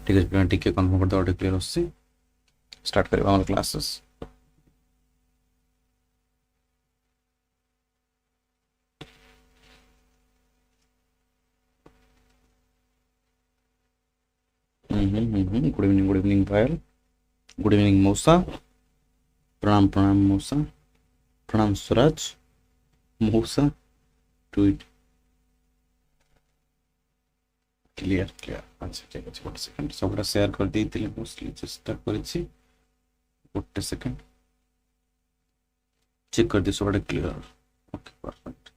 ठीक है पिला टिके कन्फर्म करदे ऑडियो क्लियर होछि स्टार्ट करबा हमर क्लासेस गुड इवनिंग भायल गुड इवनिंग मौसा प्रणाम प्रणाम मौसा प्रणाम स्वराज मौसा ट्वीट क्लियर क्लियर अच्छा ठीक है गोटे सेकंड सबटा शेयर कर देइतिले मोस्टली चेष्टा करिछि गोटे सेकंड चेक कर दे सबटा क्लियर ओके परफेक्ट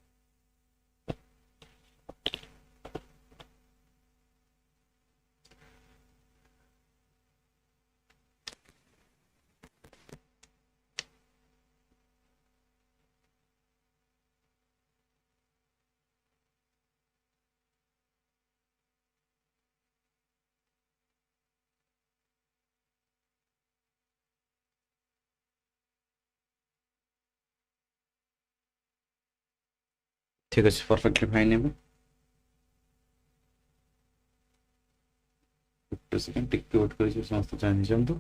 ठीक है परफेक्टली फाइन है गोटे सेकंड टिके वेट करिछि समस्त जानि जंतु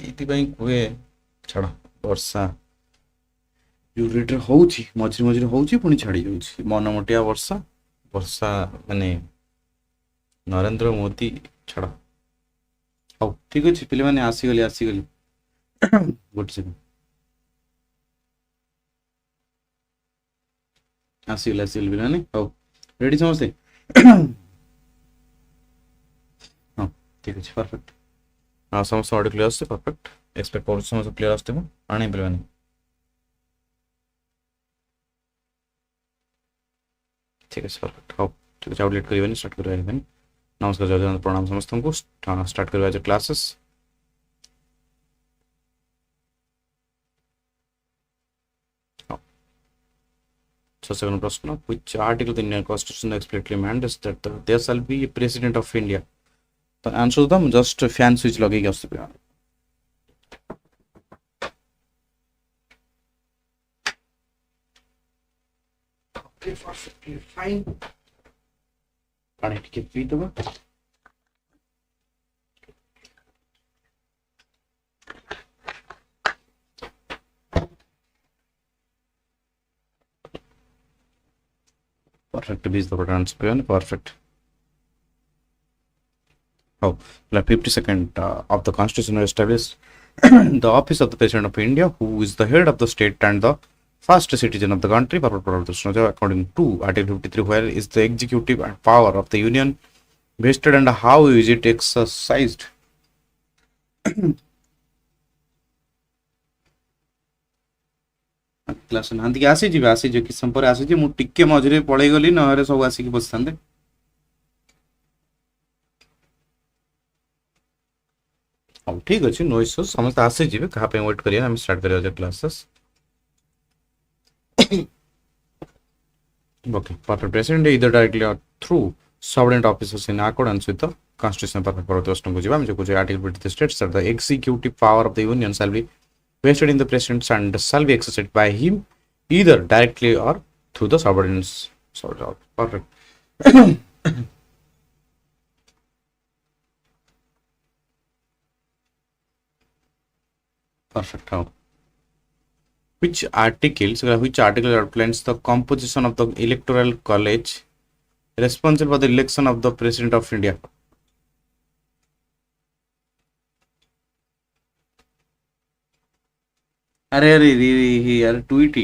ଏଇଥିପାଇଁ କୁହେ ଛାଡ଼ ବର୍ଷା ଯୋଉ ରେଟ୍ରେ ହଉଛି ମଝିରେ ମଝିରେ ହଉଛି ପୁଣି ଛାଡ଼ି ଯାଉଛି ମନମୋଟିଆ ବର୍ଷା ବର୍ଷା ମାନେ ନରେନ୍ଦ୍ର ମୋଦି ଛାଡ଼ ହଉ ଠିକ୍ ଅଛି ପିଲାମାନେ ଆସିଗଲି ଗୋଟେ ସେକେଣ୍ଡ ଆସିଗଲି ପିଲାମାନେ ହଉ ରେଡି ସମସ୍ତେ ହଁ ଠିକ୍ ଅଛି ପରଫେକ୍ଟ ହଁ ସମସ୍ତ ଅଡ଼ିଓ କ୍ଲିୟର ଆସୁଛି ପରଫେକ୍ଟ ଏକ୍ସପେକ୍ଟ କରୁଛି ସମସ୍ତ କ୍ଲିୟର ଆସୁଥିବ ଆଣେ ପିଲାମାନେ ঠিক আছে ପରଫେକ୍ଟ ହଉ ଠିକ୍ ଅଛି ଆଉ ଲେଟ୍ କରିବାନି ଷ୍ଟାର୍ଟ କରିବା ଏଇখানে ନମସ୍କାର ଜୟ ଜଗନ୍ନାଥ ପ୍ରଣାମ ସମସ୍ତଙ୍କୁ ଷ୍ଟାର୍ଟ କରିବା ଆଜି କ୍ଲାସେସ୍ second प्रश्न which article of the Indian Constitution explicitly mandates that there shall be a president of India तो आंसर दम जस्ट फैन स्विच लगेगी उस पे okay perfectly fine पानी टिके पी दो perfect बीज दो आंसर पे है perfect Oh, like 52nd of the Constitution established the office of the President of India, who is the head of the state and the first citizen of the country, according to Article 53, where is the executive power of the Union vested and how is it exercised? Class नांदी आसीजे कि संपर आसीजे मु टिके मझरे पळै गली नहरे सब आसी कि बसथांदे हाँ ठीक अच्छे नो इश्यूज समस्त आसीजे कहा पे वेट करिया हम स्टार्ट करिया classes Okay, perfect. President either directly or through subordinate officers in accordance with the Constitution. Perfect. Article 50 states that the executive power of the Union shall be vested in the President and shall be exercised by him either directly or through the subordinates. Perfect. Perfect. How? Which article outlines the composition of the electoral college responsible for the election of the President of India? अरे अरे यार tweet ही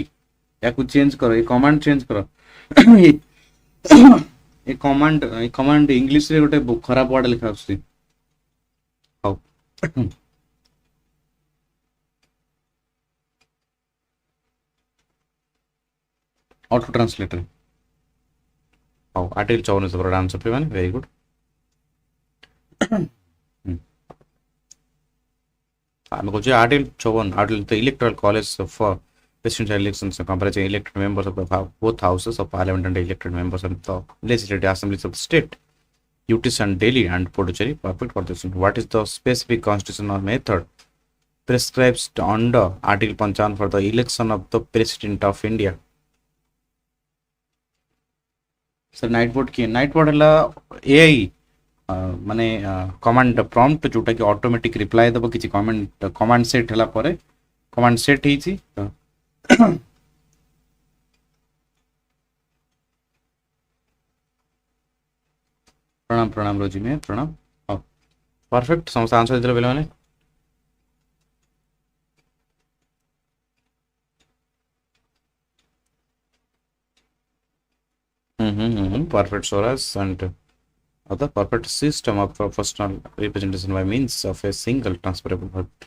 या कुछ change करो ये command change करो ये command English रे गोटे खराब वर्ड लिखा आछी how auto translator how article 54 से आंसर पे माने very good I'm going to Article 51, Article the Electoral College for presidential elections comprising elected members of both houses of parliament and elected members of the legislative assemblies of the state, UTs and Delhi and Puducherry. Perfect for this. What is the specific constitutional method prescribed under Article 55 for the election of the President of India? Sir, night vote किए night board हला AI माने command prompt जोटा कि automatic reply दबो किछि command set हला परे command set हिची प्रणाम रोजी में प्रणाम हां परफेक्ट समस्त आंसर दिले बेले माने perfect Soras and other perfect system of professional representation by means of a single transferable vote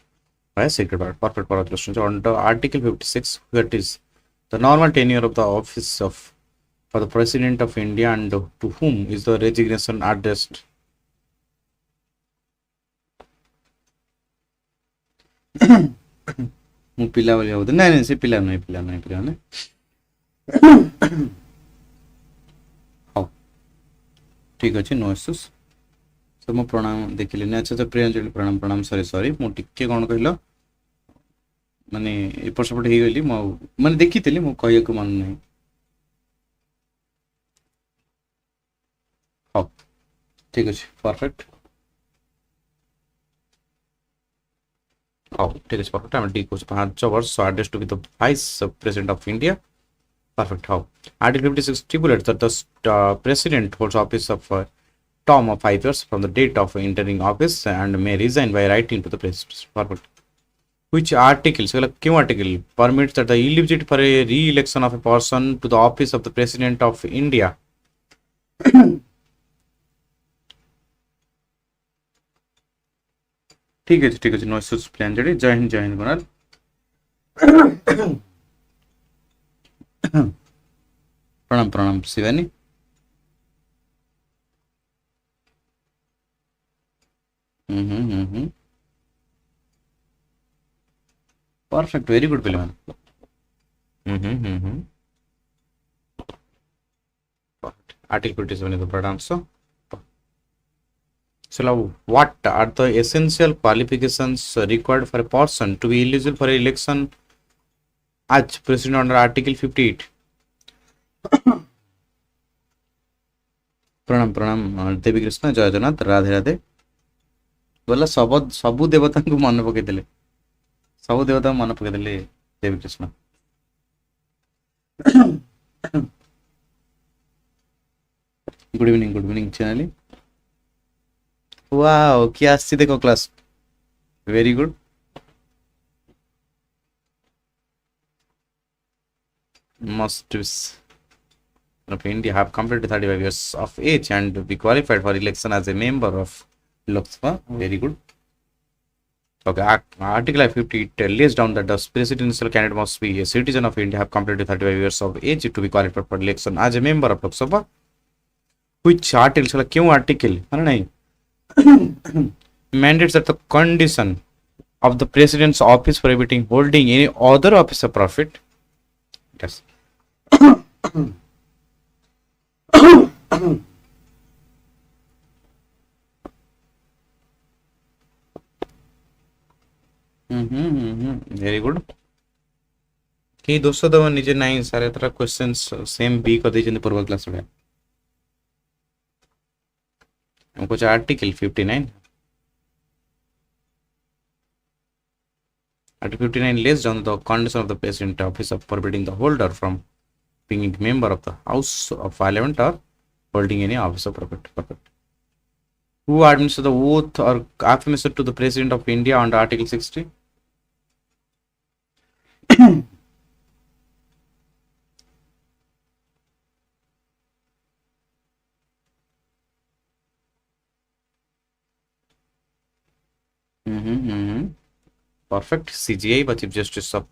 by a secret ballot. Perfect for question. So under Article 56, that is the normal tenure of the office of for the President of India and to whom is the resignation addressed? ମୁଁ ପିଲା ବୋଲି ଭାବୁଥିଲି ନାଇଁ ସେ ପିଲା ନାହିଁ ହଉ ଠିକ୍ ଅଛି नो इश्यूज सर मो प्रणाम देखिले अच्छा तो प्रियांजलि प्रणाम सॉरी मु टिके कोन कहलो माने एपट सेपट हे गली मो माने देखितली मो कहय को मन नहीं हौ ठीक अछि परफेक्ट हाउ ठीक अछि परफेक्ट हम डी को 5 वर्ष address to the vice president of India perfect how article 56 stipulates that the president holds office of term of 5 years from the date of entering office and may resign by writing to the president perfect which article so like क्यों article permits that the eligibility for a re-election of a person to the office of the president of India ठीक है no issues plan जड़ी जय हिंद कुणाल प्रणाम Shivani perfect very good पिलमान article 57 is the right answer. So now what are the essential qualifications required for a person to be eligible for election as president under article 58 प्रणाम देवी कृष्ण जय जगन्नाथ राधे राधे बोला सबु देवता को मन पकईदे सबु देवता मन पकईदे देवी कृष्ण गुड इवनिंग चैनल वाओ क्या आसी देखो class very good must of India have completed 35 years of age and be qualified for election as a member of Lok Sabha. Very good. Okay, Article 50 it lays down that the presidential candidate must be a citizen of India, have completed 35 years of age to be qualified for election as a member of Lok Sabha. Which article? So, क्यों article? है नहीं? Mandates that the condition of the president's office prohibiting holding any other office of profit. Yes. Very good कि दोष दब निजे नहीं सारे तरह क्वेश्चंस सेम बी कर दी पूर्व क्लास में कुछ article 59 Article 59 lays down the condition of the president office of forbidding the holder from being a member of the House of Parliament or holding any office of profit. Perfect. Who administers the oath or affirmation to the President of India under Article 60? Perfect. CGI বা Chief Justice of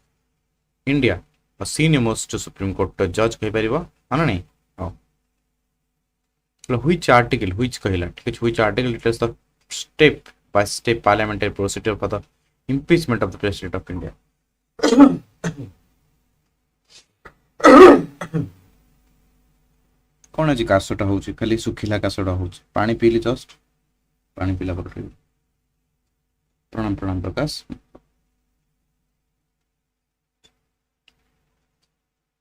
India a senior most Supreme Court judge कहि परिबा हां नहीं हां which article which कहला which article details the step by step parliamentary procedure for the impeachment of the President of India कौन आज कासटा होची खाली सुखिला कासटा होची पानी पीली जस्ट पानी पीला पर प्रणाम प्रकाश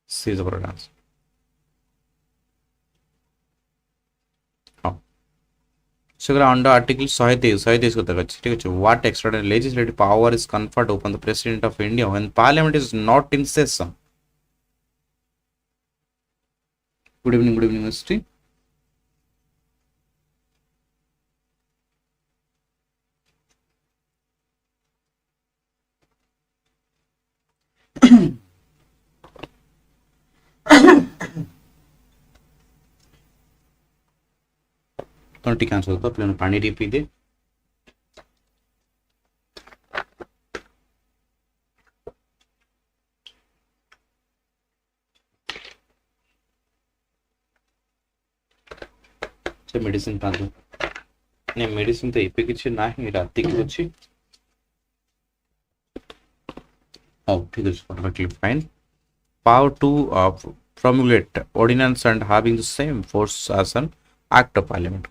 C is the correct answer. So under article 123 को देखा ठीक है what extraordinary legislative power is conferred upon the President of India when Parliament is not in session. Good evening University. तो ठीक आंसर होता है पानी डी पी दे से मेडिसिन पादो ने मेडिसिन तो एपे किछ नाही राती की अछि ओ ठीक है perfectly fine power to promulgate ordinance and having the same force as an act of parliament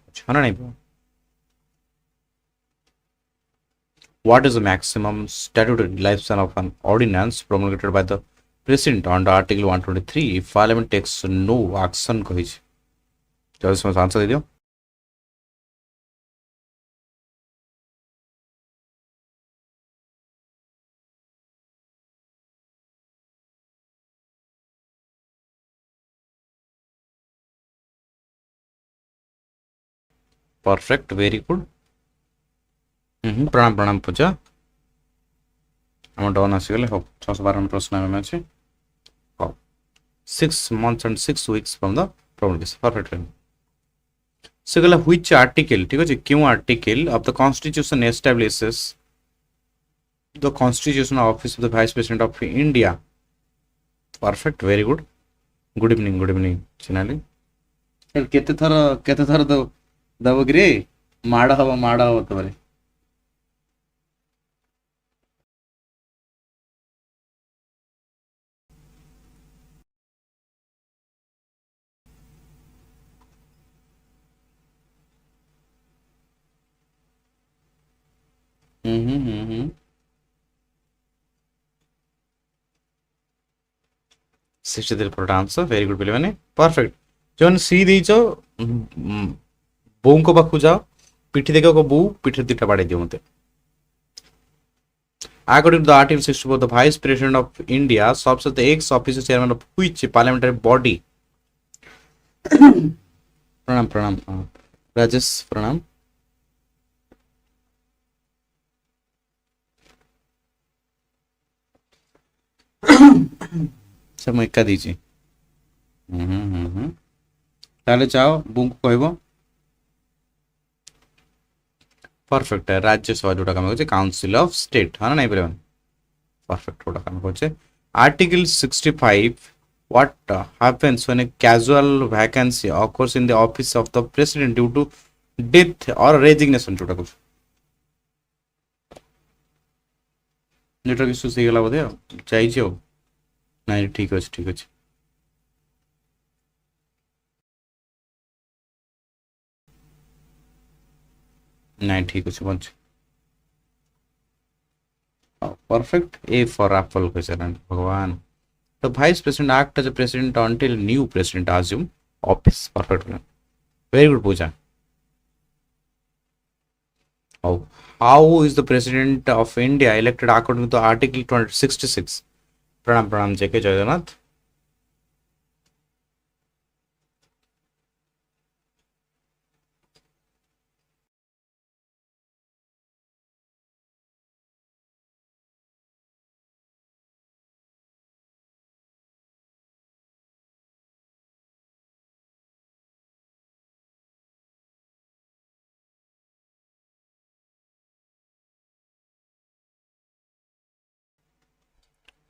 what is the maximum statutory lifespan of an ordinance promulgated by the president under article 123 if parliament takes no action कहिछ जल्दी से answer दे दियो perfect very good प्रणाम प्रणाम पूजा आम done आसीगले हो 612 प्रश्न आम अच्छे हो 6 months and 6 weeks from the promulgation perfect से गला व्हिच आर्टिकल ठीक है क्यों article of the constitution establishes the constitutional office of the vice president of India perfect very good good evening चिनाली केते थर दब रे माड़ हम तमरे हम्म 63 आंसर वेरी गुड पे परफेक्ट जो सी देच बों को पाखु जाओ पिठी देख बो पिठी दुटा बाड़े दियो मते according to the article 64 the vice president of India serves as the ex officio chairman of which parliamentary body प्रणाम राजेश प्रणाम सर मैं एका दीची ताले चाओ बुक कहबो परफेक्ट है राज्य सभा जोटा काम होचे काउंसिल ऑफ स्टेट हां नहीं बोले परफेक्ट जोटा काम होचे article 65 what happens when a casual vacancy occurs in the office of the president due to death or resignation जोटा कुछ नेटवर्क इश्यू से गला बोधे चाहिए हो नहीं ठीक अच्छे नहीं ठीक अच्छे बंच परफेक्ट ए फॉर एप्पल भगवान the vice president act as a president until new president assume office perfect very good Pooja how is the president of India elected according to article 266 प्रणाम जेके जगन्नाथ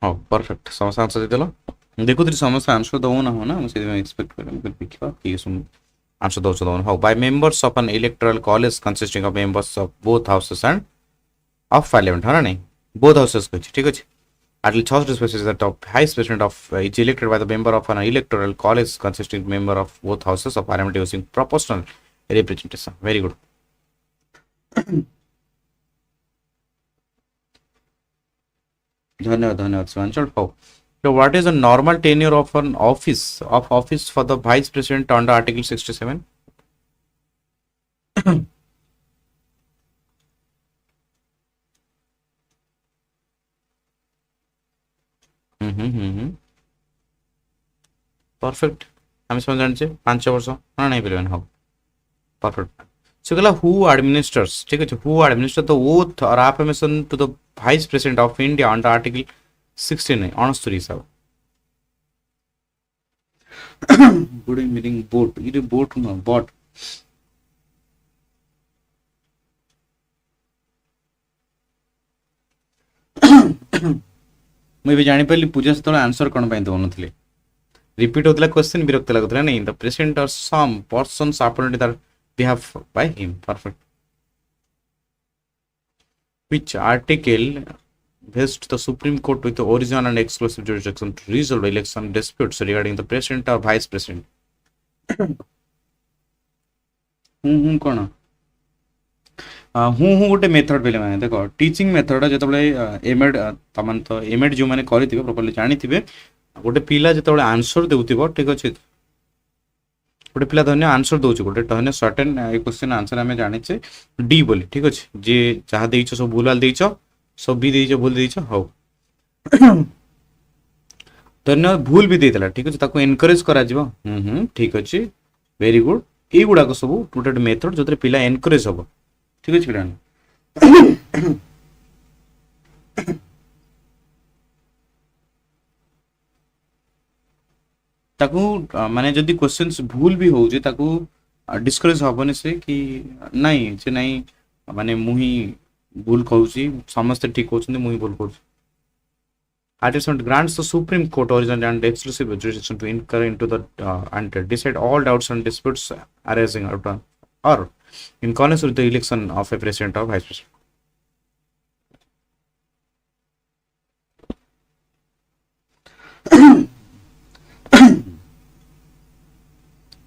हाँ परफेक्ट समस्या आंसर देदेल देखु समस्या answer दौना हो ना मुझे expect देखा कि आंसर दौच दौन हो by members of an electoral college consisting of members of both houses and of parliament हाँ नहीं बोथ हाउसेस को ठीक अच्छे article 6 specifies that of vice president of is elected by the member of an electoral college consisting member of both houses of parliament using proportional representation very good धन्यवाद शिवांशल हो so what is the normal tenure of an office for the vice president under article 67 perfect हम समझ जाने 5 वर्ष ना नहीं बोलबेन हो perfect so गला who administers ठीक है who administers the oath or affirmation to the vice president of India under article 69 honest हिसाब गुड इवनिंग बोट ये बोट न बट मुझे जानी पाली पूजा से आंसर कौन पे दौन थे रिपीट होता क्वेश्चन विरक्त लगुला नहीं द प्रेसिडेंट और some persons appointed that behalf by him perfect which article vests the Supreme Court with the original and exclusive jurisdiction to resolve election disputes regarding the president or vice president कौन गोटे method पे मैंने देख teaching method जो MEd तमान तो MEd जो मैंने करेंगे प्रॉपर्ली जानी थे गोटे पिला जो आंसर देउथिबो ठीक अच्छे गोटे पिला धन्य आंसर दौर गोटे धन्य सर्टेन क्वेश्चन आंसर आम जाने डी बोली ठीक अच्छे जे जहाँ देच सब भूल देच सब भी देच भूल देच हौ धन्य भूल भी देला ठीक अच्छे एनकरेज करा ठीक अच्छे वेरी गुड ଏଇଗୁଡ଼ାକ ସବୁ ଗୋଟେ ଗୋଟେ ମେଥଡ଼ ଯେଉଁଥିରେ ପିଲା ଏନକରେଜ୍ ହେବ। ଠିକ୍ ଅଛି ପିଲାମାନେ। ତାକୁ ମାନେ ଯଦି କ୍ୱେଶ୍ଚନ୍स ଭୁଲ ବି ହେଉଛି ତାକୁ ଡିସ୍କରେଜ୍ ହେବନି ସେ କି ନାଇଁ ସେ ନାଇଁ ମାନେ ମୁଁ ହିଁ ଭୁଲ କହୁଛି, ସମସ୍ତେ ଠିକ୍ କହୁଛନ୍ତି, ମୁଁ ହିଁ ଭୁଲ କରୁଛି। Artisan grants the Supreme Court original and exclusive jurisdiction to inquire into the and decide all doubts and disputes arising out of or in connection with the election of a president or vice president.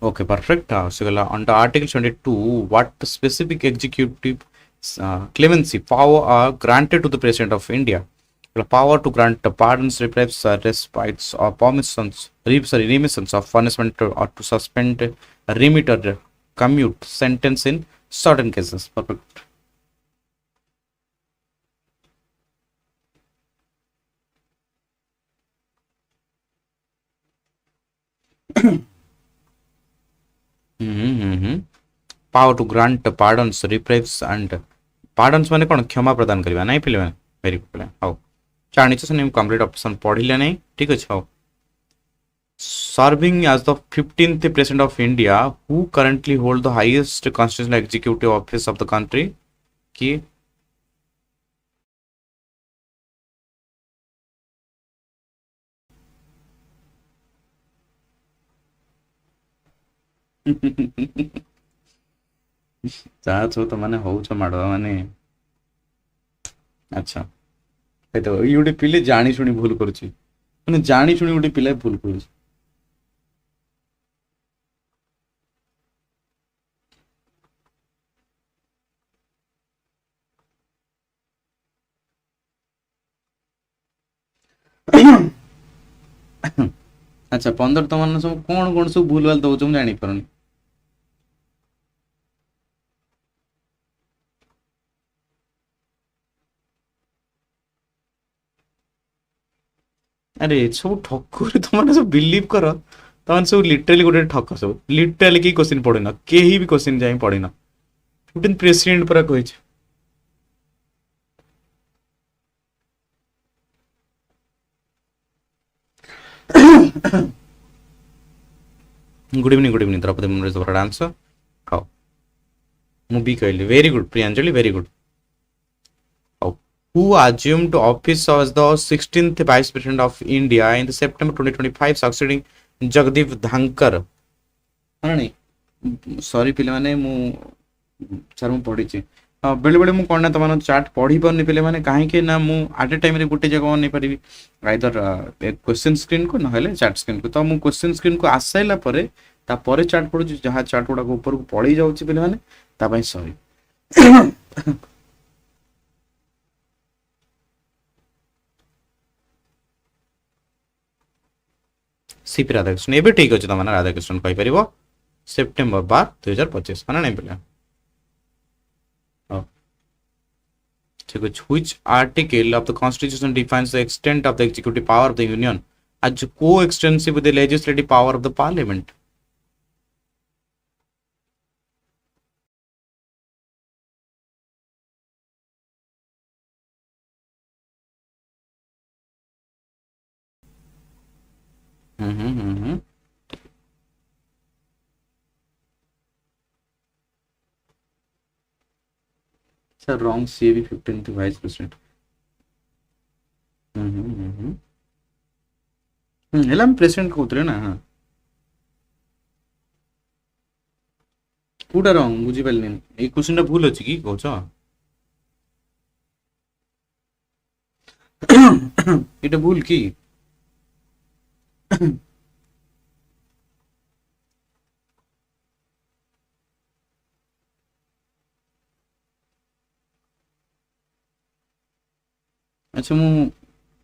Okay, perfect. So, under Article 22, what specific executive clemency power are granted to the President of India? The power to grant pardons, repriefs, respites, or permissions, remissions of punishment, or to suspend, remit, or commute sentence in certain cases. Perfect. Power to grant pardons, repriefs, and pardons माने कौन क्षमा प्रदान करिबा नहीं पिले माने very good पिले how जानिछ से नेम कंप्लीट ऑप्शन पढ़िले नहीं ठीक अछि how serving as the 15th president of India who currently hold the highest constitutional executive office of the country की जा छो तो माने होउ छ माडवा माने अच्छा ए तो ई गोटे पिले जानी शुनी भूल करूची माने जानी शुनी गोटे पिले भूल करूची अच्छा 15 तो मान सब कौन कौन सब भूल भाल दउछ हम जानी परनी अरे सब ठकुर तुम सब बिलीव कर तुम सब लिटराली गोटे ठक सब लिटराली की क्वेश्चन पढ़िन केही भी क्वेश्चन जाई पढ़िन फिफ्टीन प्रेसिडेंट पूरा कहि good evening Droupadi Murmu is the right answer how मु बी कहली very good Priyanjali very good how who assumed office as the 16th vice president of India in the September 2025 succeeding Jagdeep Dhankar हाँ नहीं sorry पिले माने मु सर मु पढ़ी छी बेले बेले मु कोन ना तमान चार्ट पढ़ी परनी पिले माने काहे के ना मु एट ए टाइम रे गुटे जगह नै परिबी आइदर क्वेश्चन स्क्रीन को न हेले चार्ट स्क्रीन को तो मु क्वेश्चन स्क्रीन को आसाइला परे ता परे चार्ट पढु जहा चार्ट गुडा को ऊपर को पढ़ी जाउची पिले माने ता पई सॉरी सीपी राधाकृष्ण एबे ठीक अछि तमाना राधाकृष्ण कहि परिबो सेप्टेम्बर 12 2025 माने नै पिले ठीक है which article of the constitution defines the extent of the executive power of the union as co-extensive with the legislative power of the parliament sir wrong सी भी 15th वाइस प्रेसिडेंट हेला हम प्रेसिडेंट कहउतरे ना हां पुडा रॉन्ग बुझी पालनी ए question भूल अछि की कहछ এটা ভুল কি अच्छा मु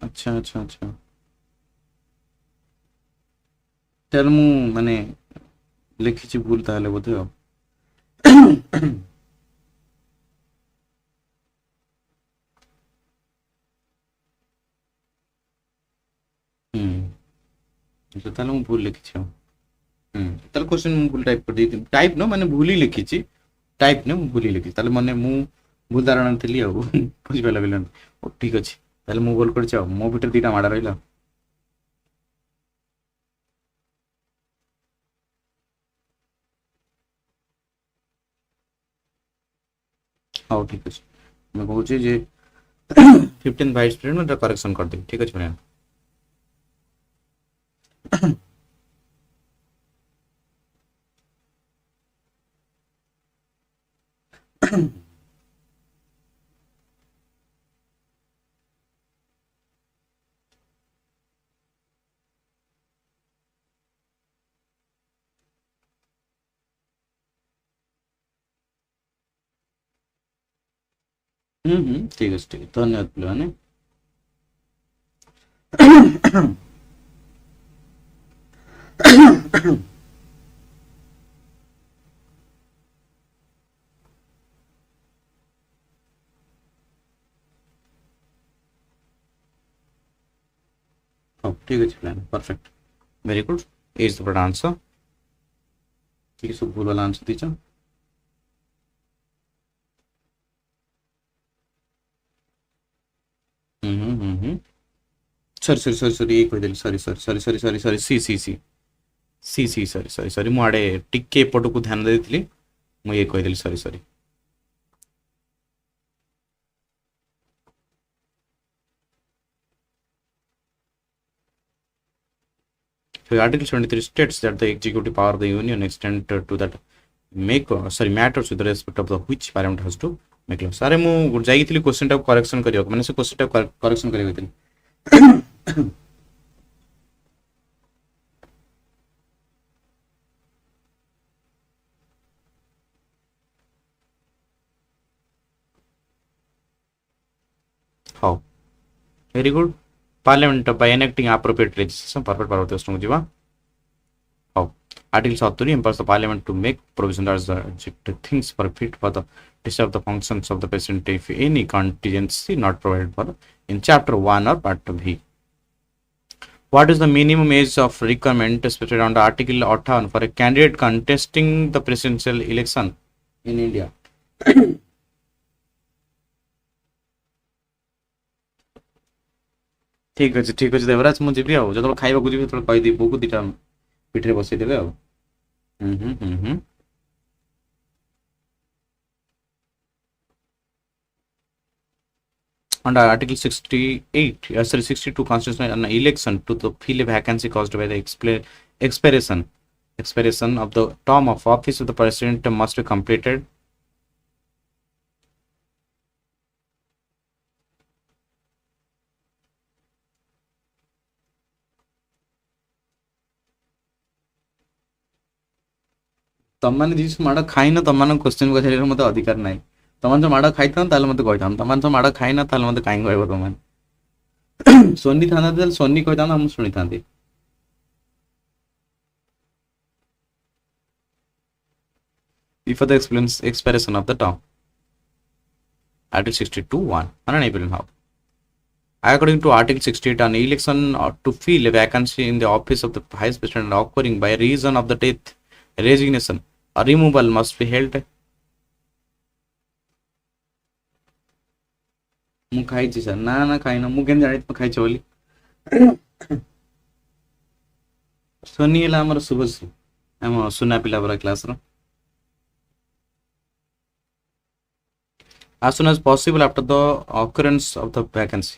अच्छा अच्छा अच्छा ତାହେଲେ ମୁଁ ମାନେ ଲେଖିଛି ଭୁଲ ତାହେଲେ ବୋଧେ ଆଉ ତାହେଲେ ମୁଁ ଭୁଲ ଲେଖିଛି ଆଉ ताले क्वेश्चन मु भूल टाइप कर दी टाइप न माने भूली लिखी छी टाइप न मु भूली लिखी ताले माने मु भूल धारणा थिली आ बुझि पाला बिलन ओ ठीक अछि ताले मु बोल कर छ मो भीतर दीटा माडा रहिला हां ठीक अछि मैं कहू छी जे 15 वाइस प्रेसिडेंट में करेक्शन कर दे ठीक अछि फ्रेंड ठीक अछि ठीक धन्यवाद पिलाने ठीक अछि plan perfect very good is the answer ठीक है सब भूल वाला आंसर दीचा सॉरी ये कह देली सॉरी सी सॉरी मु आडे टिके एपट को ध्यान देइथिली मु ये कह देली sorry So Article 73 states that the executive power of the union extend to that make matters with respect of the which parliament has to make law. सारे मु जाइथिली क्वेश्चन टा करेक्शन करियो माने से क्वेश्चन टा करेक्शन करियो गइथिली how very good Parliament by enacting appropriate legislation perfect power to jiba how Article 70 empowers the Parliament to make provision as the things for fit for the discharge of the functions of the President if any contingency not provided for in Chapter 1 or Part B. What is the minimum age of requirement specified under Article 58 for a candidate contesting the presidential election in India? ठीक अच्छे देवराज मुझे भी आओ जो खाइबा को GB तो कहि दी बोकु दिटा पिठरे बसै देबे आओ हम्म under Article 68 sorry 62 constitution an election to the fill a vacancy caused by the expiration of the term of office of the president must be completed तमने जिस माड़ खाइन तम क्वेश्चन पचार मत अधिकार ना तुम जो माड़ खाई था मत कही तुम जो माड़ खाइन मत कहीं कह तुम सोनी था सोनी कही था मुझे शुणी था before the expiration of the term Article 62(1) unenable according to Article 68 an election to fill a vacancy in the office of the vice president occurring by reason of the death resignation or removal must be held मु खाई sir ना खाई ना मुझे जानी खाई बोली सोनी है आम शुभश्री आम सुना पिला परा class as soon as possible after the occurrence of the vacancy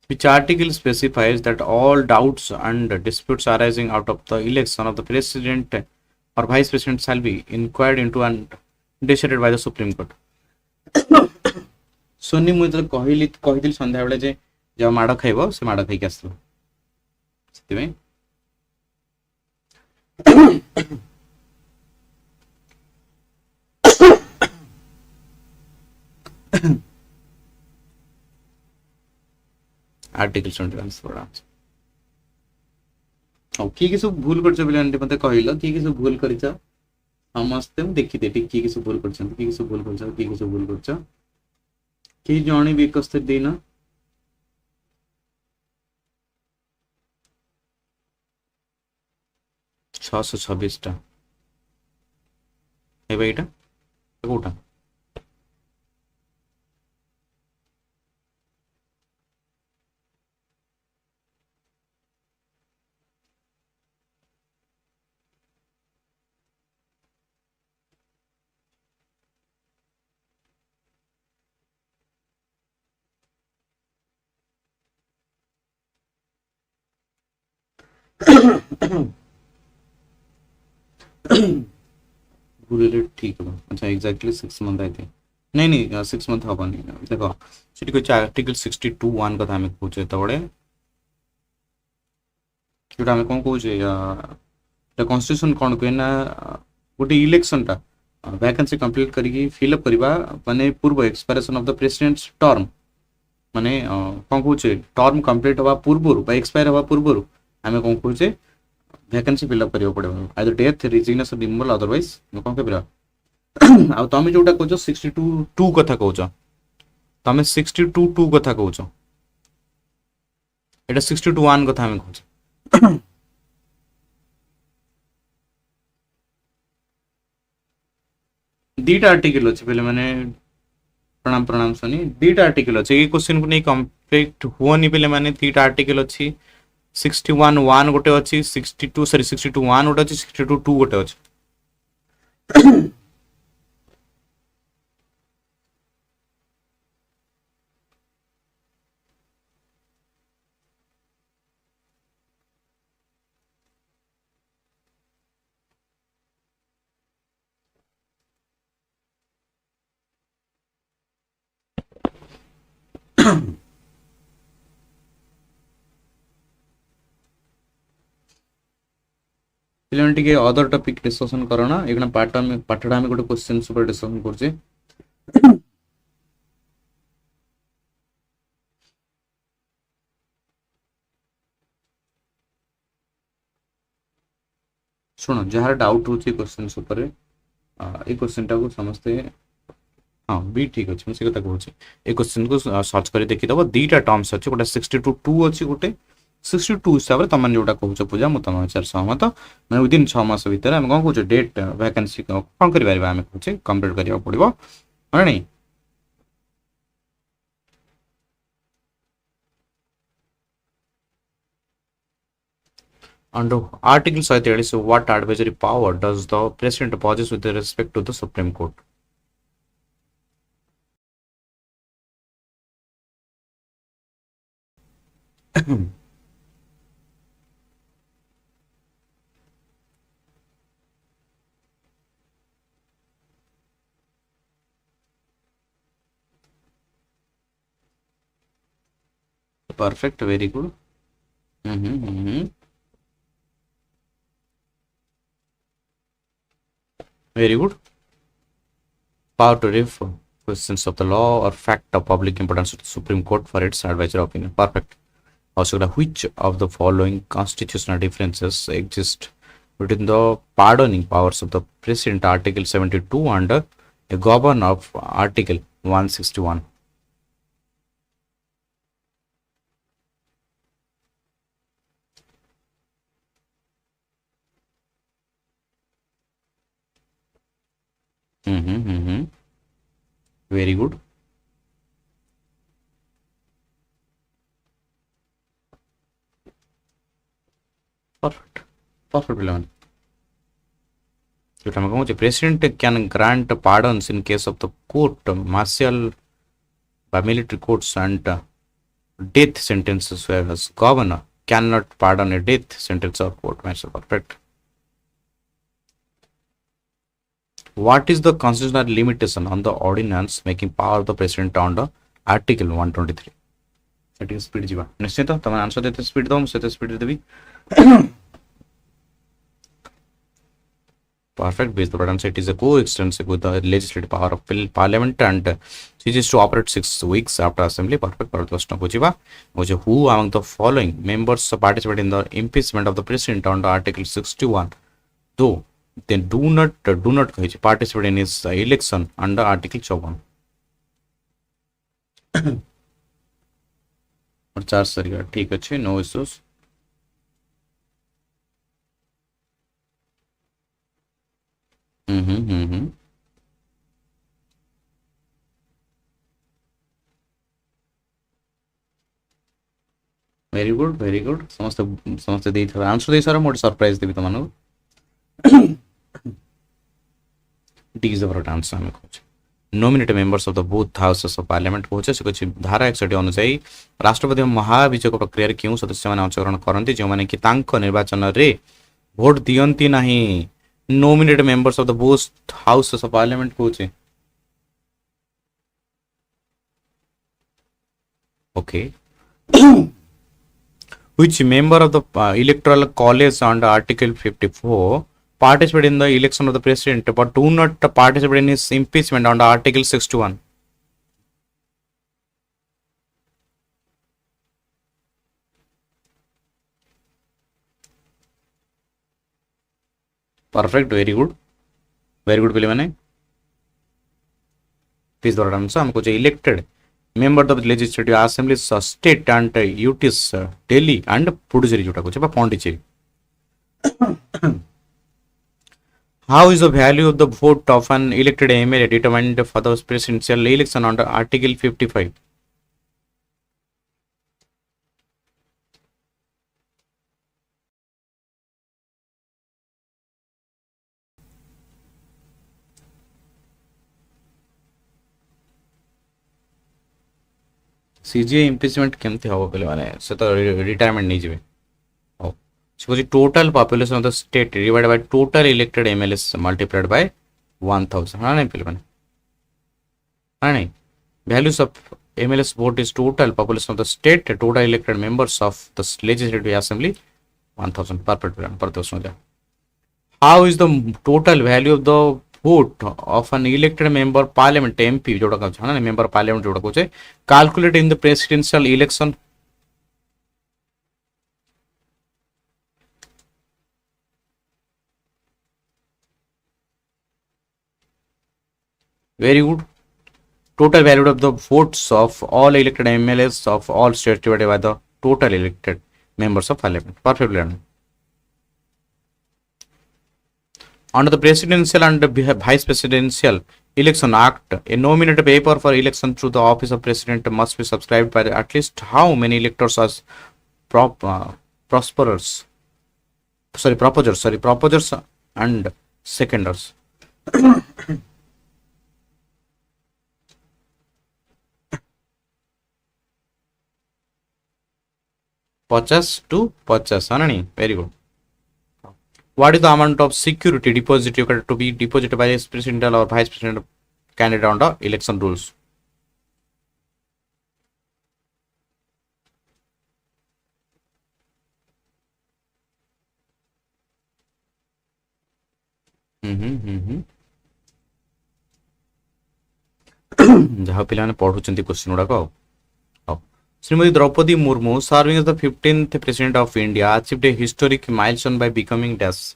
which article specifies that all doubts and disputes arising out of the election of the president or vice president shall be inquired into and decided by the Supreme Court. Soni मुझे कही संध्या बेले जे जब माड़ खाइब से माड़ खाई आस article 71 किए सब भूल कर मत कहल किए सब भूल कर समस्ते देखी किए सब भूल कर सब भूल कर सब भूल कर कि जणे भी उपस्थित देना 626 टा हे भाई एटा कोटा गुरुले ठीक है अच्छा एग्जैक्टली 6 मंथ आई थिंक नहीं नहीं 6 मंथ हबनी देखो सेठी को आर्टिकल 62(1) कथा हम पूछे तबड़े जोटा हम कोन कहूचे द कॉन्स्टिट्यूशन कोन कहना गोटे इलेक्शन टा वैकेंसी कंप्लीट करी फिलअप करबा माने पूर्व expiration of the president's term माने कोन कहूचे टर्म कंप्लीट हवा पूर्व बा एक्सपायर हवा पूर्व हम कोन कहूचे वैकेंसी फिलअप करियो पड़े either death resignation removal otherwise कोन कहबरा आ तमे जोटा कहूचो 62(2) कथा कहूचो तमे 62(2) कथा कहूचो एटा 62(1) कथा हम कहूचो दीटा आर्टिकल अछि पहले माने प्रणाम प्रणाम सनी दीटा आर्टिकल अछि ए क्वेश्चन को नै कंप्लीट हुओनी पहले माने दीटा आर्टिकल अछि 61(1) गोटे अछि 62 सॉरी 62(1) गोटे अछि 62(2) गोटे अछि पिलन टिके अदर टॉपिक डिस्कशन करना एकना पाठडा हम गोटे क्वेश्चन ऊपर डिस्कशन करछे सुनो जहार डाउट होची क्वेश्चन ऊपर ए क्वेश्चन टा को समझते हाँ बी ठीक अच्छे मुझे कथा कहूँ ए क्वेश्चन को सर्च कर देखीदेव दीटा टर्म्स अच्छे गोटे 62(2) अच्छी गोटे 62 हिसाब से तुम जोटा कहूँ पूजा मुझे तुम विचार सहमत मैंने विदिन 6 मास भितर आम कौन कहे डेट वैकेंसी कौन करें कहे कंप्लीट करा पड़ो हाँ नहीं Under Article 143, what advisory power does the President possess with respect to the Supreme Court? Perfect, very good. Very good. Power to refer questions of the law or fact of public importance to the Supreme Court for its advisory opinion. Perfect. Also, which of the following constitutional differences exist between the pardoning powers of the President, Article 72, and a governor of Article 161? Very good. Perfect. Perfect, Bilavan. President can grant pardons in case of the court martial by military courts and death sentences, whereas governor cannot pardon a death sentence or court martial. Perfect. What is the constitutional limitation on the ordinance-making power of the president under Article 123? That is speed jiva. निश्चित तुम answer देते speed दो मुझे speed Devi. Perfect. Based on it is a coextensive with the legislative power of Parliament and ceases to operate 6 weeks after assembly. Perfect. Who among the following members participate in the impeachment of the president under Article 61, though they do not participate in his election under Article 51? और 4 sir ठीक अच्छे no issues very good very good समस्त समस्त दे answer दे सारा मोटे surprise देबी तुमनु D is the correct answer हम कहछ nominated members of the both houses of parliament कहछ से कुछ धारा 61 अनुसार राष्ट्रपति महाभियोग प्रक्रिया केउ सदस्य माने अंशग्रहण करंती जो माने कि तांको निर्वाचन रे भोट दियंती नाही nominated members of the both houses of parliament कहछ okay which member of the electoral college under Article 54 participate in the election of the president but do not participate in his impeachment under Article 61. Perfect, very good पिले माने please the answer हमको जो elected member of the legislative assemblies state and UTs Delhi and Puducherry जोटा कुछ Pondicherry. How is the value of the vote of an elected MLA determined for the presidential election under Article 55? CGA impeachment केमती हम पे मैंने से तो retirement नहीं जी total population of the state divide by total elected MLAs multiplied by 1000 हाँ नहीं पे मैंने हाँ नहीं values of MLAs vote is total population of the state total elected members of the legislative assembly 1000 perfect how is the total value of the vote of an elected member parliament MP जोड़ा कहछ ना member parliament जोड़ा कहछ calculate in the presidential election very good total value of the votes of all elected MLAs of all states divided by the total elected members of parliament perfectly done. Under the Presidential and Vice Presidential Election Act, a nominated paper for election through the office of President must be subscribed by at least how many electors as proposers and seconders. 50 to 50 हाँ very good. What is the amount of security deposit required to be deposited by a presidential or vice president candidate on the election rules? जहाँ पिलाने पढ़ुचंती question गुड़ाक Srimati Draupadi Murmu, serving as the 15th President of India, achieved a historic milestone by becoming dash.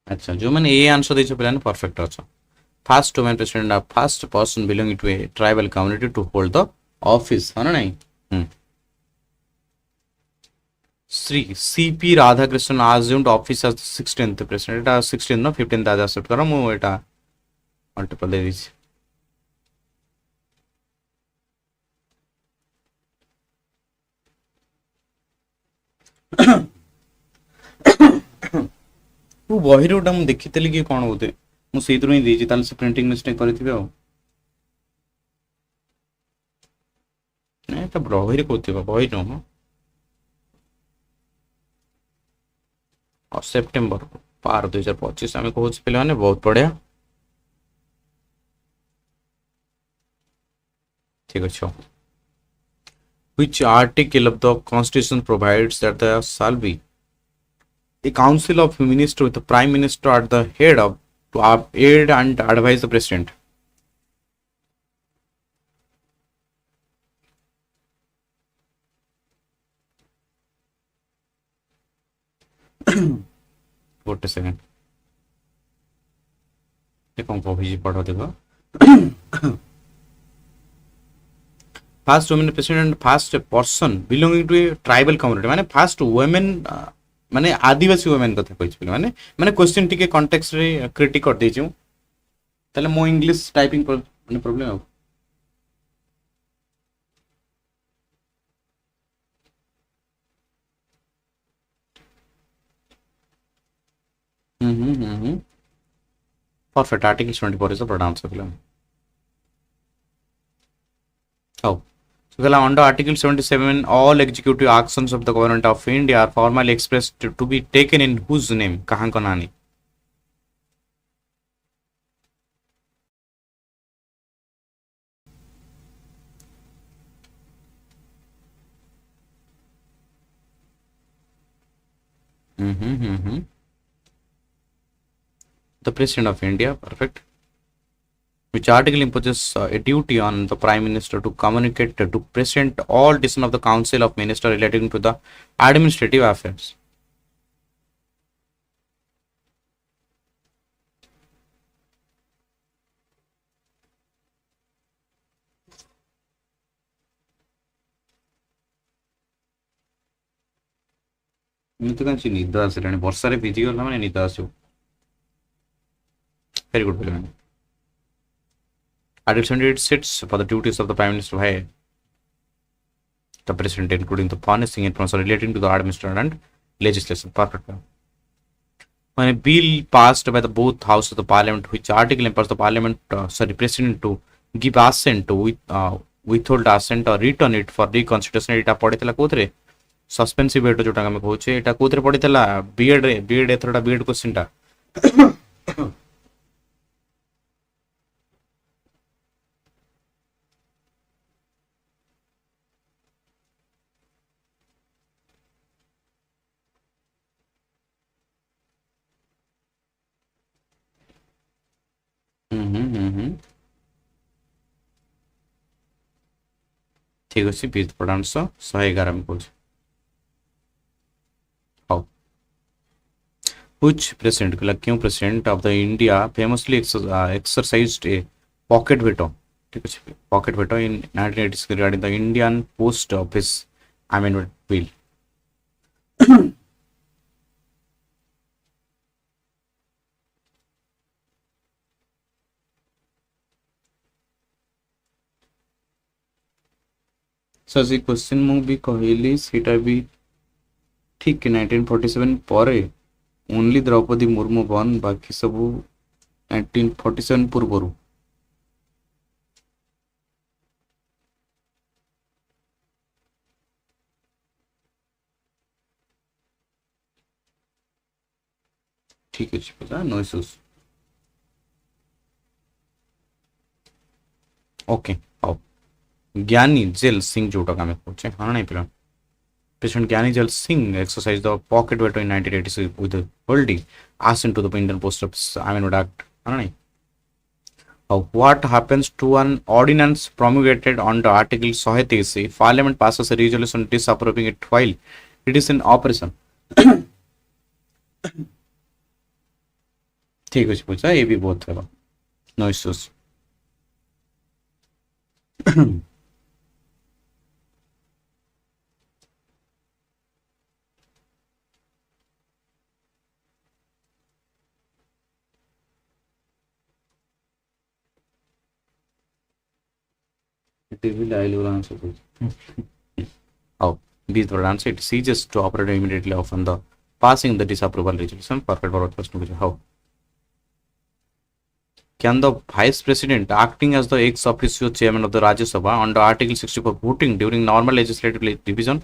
अच्छा जो मैंने ये answer दे पे perfect अच्छा first women president of first person belonging to a tribal community to hold the office है ना नहीं Shri CP Radhakrishnan assumed office as 16th president एटा 16 ना 15 आज एक्सेप्ट करा मु एटा मल्टीपल दे दिस तू बहिर गोटा मुझे देखी कि कौन बोलते मुझे ही देती से प्रिंटिंग मिस्टेक करेंगे बहिर कौन बही नुह सेप्टेम्बर 12 2025 आम कौन पे बहुत बढ़िया ठीक अच्छे which article of the constitution provides that there shall be a council of ministers with the prime minister at the head of to aid and advise the president ଗୋଟେ ସେକେଣ୍ଡ କଣ କହୁଛି ପଢ ଦେଖ। First women president first person belonging to a tribal community माने first women माने आदिवासी women कथा कहि माने माने क्वेश्चन टिके कॉन्टेक्स्ट रे क्रिटिक कर देछु तले मो इंग्लिश टाइपिंग माने प्रॉब्लम हो। Perfect article 24 is the pronounce film. Oh. So, under Article 77, all executive actions of the government of India are formally expressed to be taken in whose name? Kahan ko nani? The President of India, perfect. Which article imposes a duty on the Prime Minister to communicate to President all decisions of the Council of Ministers relating to the administrative affairs? तो कहीं निद आसलानी वर्षा भिजी गला मैंने निद आस very good पिला Article 78 sits for the duties of the Prime Minister by the President, including the furnishing information relating to the administration and legislation. Perfect. When a bill passed by the both houses of the Parliament, which article empowers the Parliament, President to give assent to withhold assent or return it for reconsideration, এটা পড়িতলা কোথরে সসপেন্সিভ veto যেটা আমি কହୁଛେ এটা কোথরে পড়িতলা B.ED এথরটা B.ED क्वेश्चनটা ठीक अच्छे बीस पढ़ांश 111 में कौन how which president क्यों president of the India famously exercised a pocket veto ठीक है pocket veto in 1986 regarding the Indian Post Office Amendment Bill. Sir से क्वेश्चन मु भी कहली सेटा भी ठीक 1947 पर ओनली द्रौपदी मुर्मू बन बाकी सब 1947 पूर्व ठीक है पता नो इश्यूज ओके हाउ ज्ञानी जेल सिंह जोटा का मैं पूछे हाँ नहीं पिला President Gyani Jal Singh exercised the pocket veto in 1986 with the holding assent to the Indian Post Office Amendment Act. What happens to an ordinance promulgated under Article 123 if Parliament passes a resolution disapproving it while it is in operation? ठीक है पूछा ये भी बहुत है no issues I will answer this. Oh, these were answered. It ceases to operate immediately upon the passing the disapproval resolution. Perfect for question. How? Can the Vice President, acting as the ex officio Chairman of the Rajya Sabha under Article 64 voting during normal legislative division?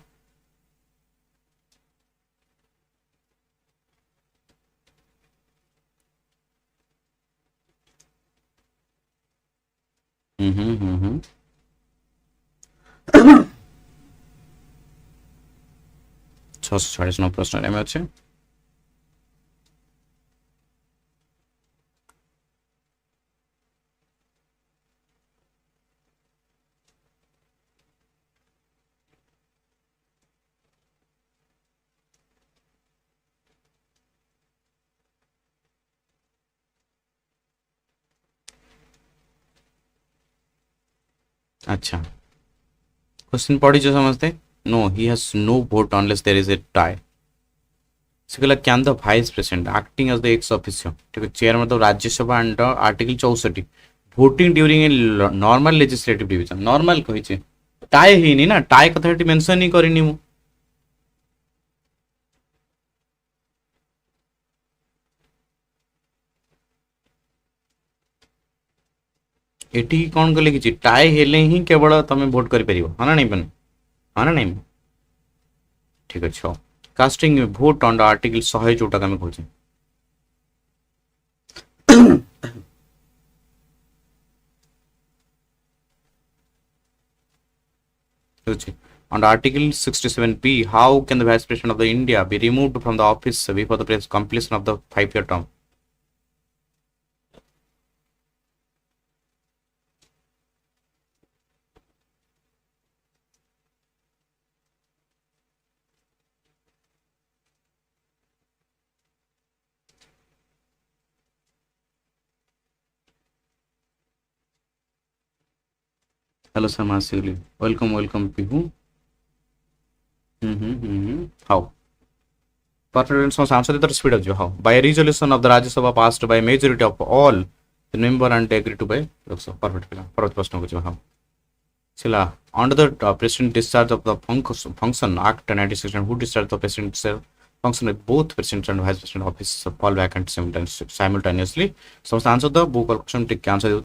छः प्रश्न M अच्छे अच्छा, question पढ़ी समझते। No, he has no vote unless there is a tie. से कहला can the vice president acting as the ex officio, ठीक है, चेयर मतलब Rajya Sabha under article 64 voting during a normal legislative division. Normal कही टाई ହେଇନି ନା, टाई କଥା ଏଠି ମେନସନ୍ ହିଁ କରିନି ମୁଁ। ଏଠି କ'ଣ କଲେ କିଛି टाई ହେଲେ ହିଁ କେବଳ ତମେ ଭୋଟ କରିପାରିବ, ହଁ ନା ନାଇଁ ମାନେ, ହଁ ନା ନାଇଁ। ଠିକ ଅଛି, ହଉ। କାଷ୍ଟିଂ ଭୋଟ ଅଣ୍ଡର ଆର୍ଟିକଲ 100 ଯୋଉଟା ଆମେ କହୁଛେ। Under Article 67B, how can the Vice President of the India be removed from the office before the completion of the 5-year term? Hello, sir, Masuli. Welcome, welcome, Pihu. How? Perfect. So, answer the speed of how? By a resolution of the Rajya Sabha passed by a majority of all the member and agreed to by. So, perfect. Perfect. Question how? Sila, under the President discharge of the function Act 1969, who discharged the President function with both President and Vice President office fall vacant simultaneously. So, answer the book question take answer.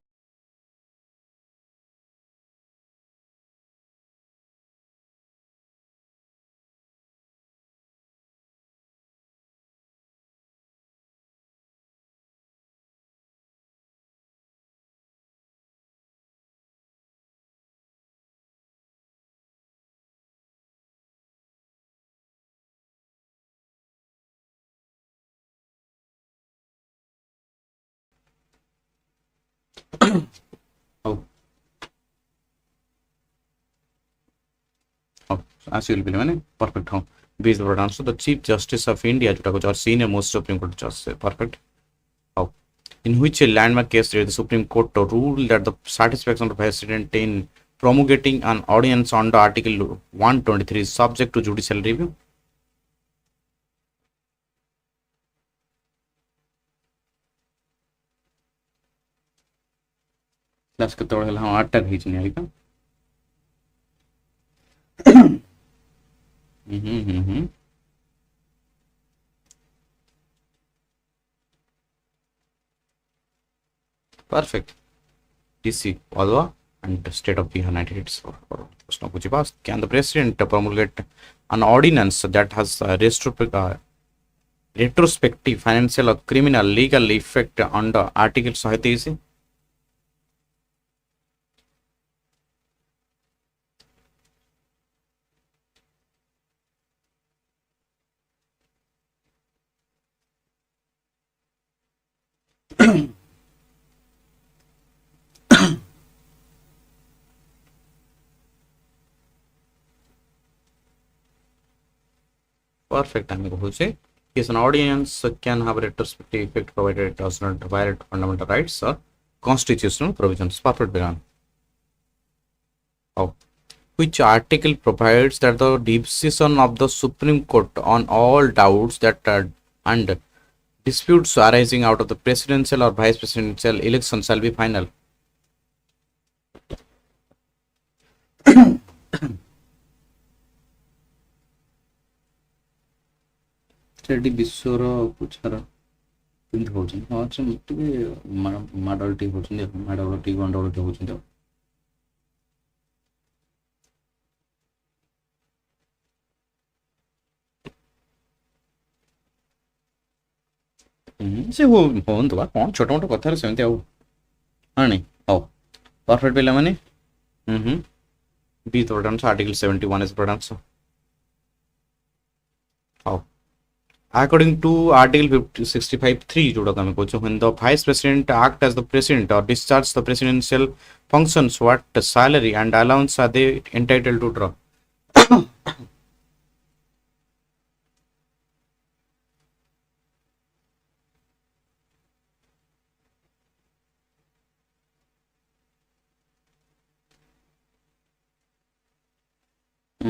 Oh, as you will be man, perfect. How? B is the right answer. The Chief Justice of India, or senior most Supreme Court justice. Perfect. How? In which a landmark case the Supreme Court ruled that the satisfaction of the President in promulgating an ordinance under Article 123 is subject to judicial review. Class କେତେବେଳେ ହେଲା? ହଁ 8ଟା ହେଇଛି ନି ଆଇକା। Perfect. DC, Ottawa and state of Bihar 98. Can the president promulgate an ordinance that has retrospective financial or criminal legal effect under Article 123? Perfect. I'm going to say yes, an ordinance can have a retrospective effect provided it does not violate fundamental rights or constitutional provisions. Perfect. Began. Oh. Which article provides that the decision of the Supreme Court on all doubts that and disputes arising out of the presidential or vice presidential election shall be final? ସେଠି ବିଶ୍ୱର ପୁଛାର କେମିତି ହଉଛନ୍ତି? ହଁ ସେ ଟିକେ ମାଡ଼ଗୋଳ ଟିକେ ହଉଛନ୍ତି, ମାଡ଼ଗୋଳ ଟିକେ ଗଣ୍ଡଗୋଳ ଟିକେ ହଉଛନ୍ତି। ସେ ହୁଅନ୍ତୁ ବା, କ'ଣ ଛୋଟ ମୋଟ କଥାରେ ସେମିତି ଆଉ ହଁ ନାଇଁ। ହଉ, ପରଫେକ୍ଟ ପିଲାମାନେ। B the answer. Article 71 is the answer. How? According to Article 65(3, when the Vice President act as the President or discharge the presidential functions, what salary and allowance are they entitled to draw? ହଉ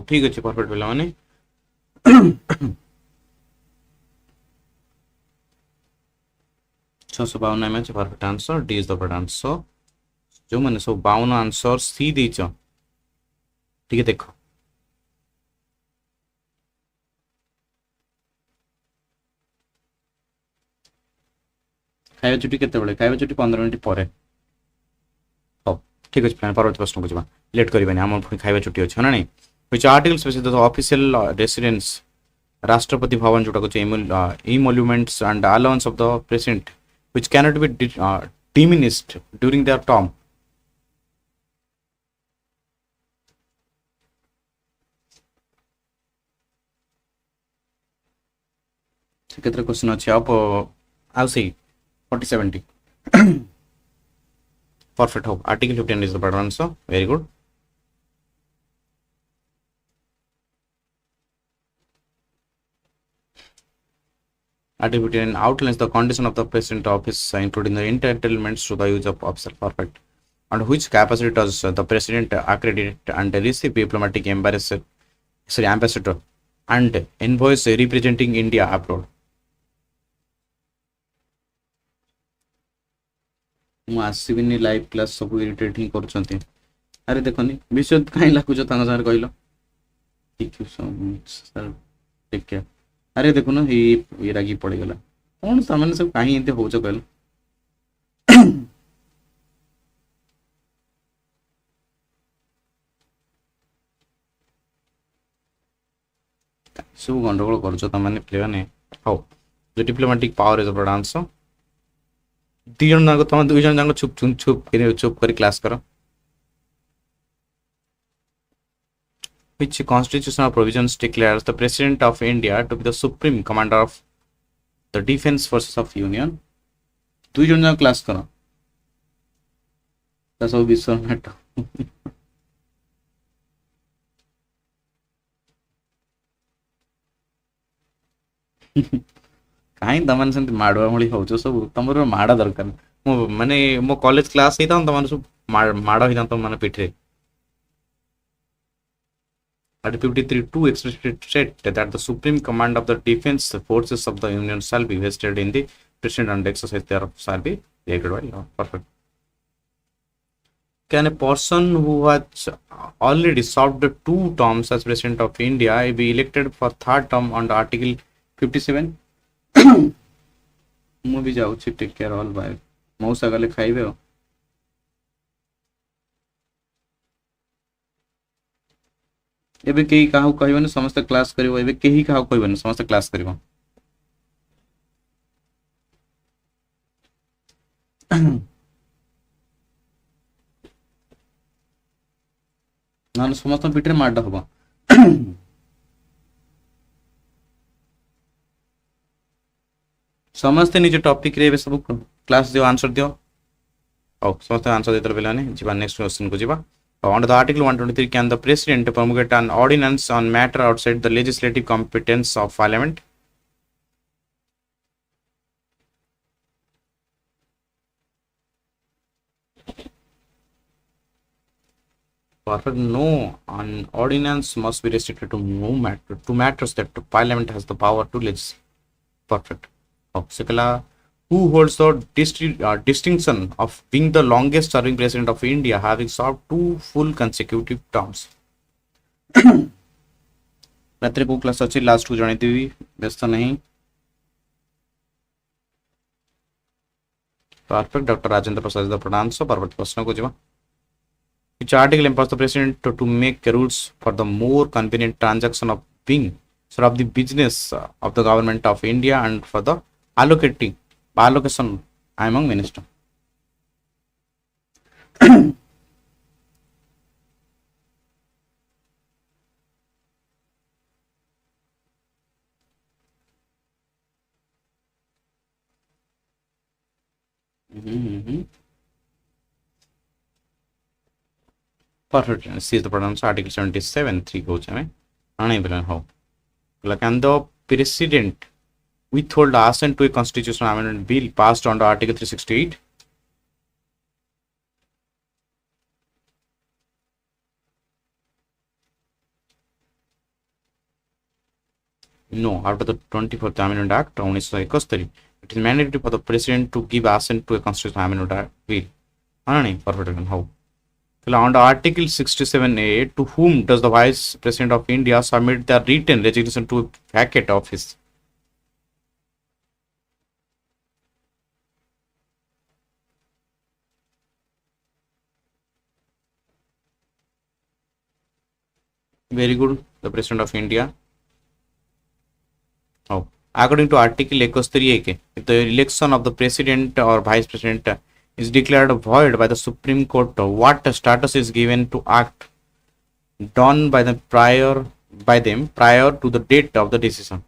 ଠିକ୍ ଅଛି perfect ପିଲାମାନେ। 652 M H perfect answer. D is the correct answer. जो मैंने सब 52 answer C देच ठीक है देख खाଇବା छुट्टी केतेବେଳେ खाଇବା छुट्टी 15 मिनिट ପରେ। ହଉ ଠିକ୍ ଅଛି ପ୍ଲାନ୍ ପରବର୍ତ୍ତୀ ପ୍ରଶ୍ନକୁ ଯିବା ଲେଟ୍ କରିବାନି ଆମର ପୁଣି ଖାଇବା ଛୁଟି ଅଛି ନା ନାହିଁ। which article specifies the official residence ରାଷ୍ଟ୍ରପତି ଭବନ ଯୋଉଟା କହୁଛି emoluments and allowance of the president which cannot be diminished during their term। କେତେଟା क्वेश्चन ଅଛି ଆଉ ସେଇ 40-70 परफेक्ट हो। Article 15 is the better answer। very good। Article 15 outlines the condition of the president office including the entitlements to the use of officer। perfect। and which capacity does the president accredit and receive diplomatic ambassador and envoys representing India abroad। ମୁଁ ଆସିବିନି live class ସବୁ irritate ହିଁ କରୁଛନ୍ତି। ଆରେ ଦେଖନି ବିଶ୍ୱଜିତ କାହିଁ ଲାଗୁଛ ତାଙ୍କ ସାଙ୍ଗରେ କହିଲ। ଟିକେ ଆରେ ଦେଖୁନ ଏଇ ରାଗି ପଡ଼ିଗଲା କ'ଣ ତାମାନେ ସବୁ କାହିଁ ଏମିତି ହଉଛ କହିଲ। ସବୁ ଗଣ୍ଡଗୋଳ କରୁଛ ତମାନେ ପିଲାମାନେ। ହଉ ଯୋଉ diplomatic power is the answer. ଦି ଜଣ ଯାକ ତମେ ଦୁଇ ଜଣ ଯାକ ଚୁପ୍ କରି କ୍ଲାସ୍ କର। which constitutional provisions declares the president of India to be the supreme commander of the defense forces of union। ଦୁଇ ଜଣ ଯାକ କ୍ଲାସ୍ କର ତା ସବୁ ବିଷୟ ନାଟ। କାହିଁ ତମାନେ ସେମିତି ମାଡ଼ୁଆ ଭଳି ହଉଛ ସବୁ ତମର ମାଡ଼ ଦରକାର। ମୁଁ ମାନେ ମୋ କଲେଜ କ୍ଲାସ୍ ହେଇଥାନ୍ତ ତମାନେ ସବୁ ମାଡ଼ ହେଇଥାନ୍ତ ମାନେ ପିଠିରେ। Article 53(2) explicitly state that the supreme command of the defense forces of the union shall be vested in the president and exercise thereof shall be elected by law। perfect। Can a person who has already served 2 terms as president of India be elected for 3rd term under Article 57? ମୁଁ ବି ଯାଉଛି take care all bye. ମଉସା ଗଲେ ଖାଇବେ ଆଉ। ଏବେ କେହି କାହାକୁ କହିବନି ସମସ୍ତେ କ୍ଲାସ୍ କରିବ। ଏବେ କେହି କାହାକୁ କହିବନି ସମସ୍ତେ କ୍ଲାସ୍ କରିବ। ନହେଲେ ସମସ୍ତଙ୍କ ପିଠିରେ ମାଡ଼ ହବ। ସମସ୍ତେ ନିଜ ଟପିକରେ ଏବେ ସବୁ କ୍ଲାସ୍ ଦିଅ ଆନ୍ସର ଦିଅ। ହଉ ସମସ୍ତେ ଆନ୍ସର ଦେଇଦେଲେ ପିଲାମାନେ ଯିବା ନେକ୍ସଟ କ୍ୱେଶ୍ଚନକୁ ଯିବା। Under the Article 123, can the President promulgate an ordinance on matter outside the legislative competence of Parliament? Perfect. No, an ordinance must be restricted to matters that Parliament has the power to legislate। perfect। Sekala, who holds the distinction of being the longest serving president of India, having served 2 full consecutive terms। रात्रि को class अच्छी last को जणै देबी व्यस्त नहीं। Perfect. Doctor Rajendra Prasad the answer. Perfect प्रश्न को जीवा। which article empowers the president to make rules for the more convenient transaction of being sort of the business of the government of India and for the allocation among minister। Perfect। C is the pronounce Article 77(3) goes away। Can the president withhold assent to a constitutional amendment bill passed under Article 368? No, after the 24th Amendment Act 1971, it is mandatory for the President to give assent to a constitutional amendment bill. Perfect. How? Under Article 67A, to whom does the Vice President of India submit the written resignation to vacate office? Very good. The President of India. Oh. According to Article 21, if the election of the President or Vice President is declared void by the Supreme Court, what status is given to act done by them prior to the date of the decision?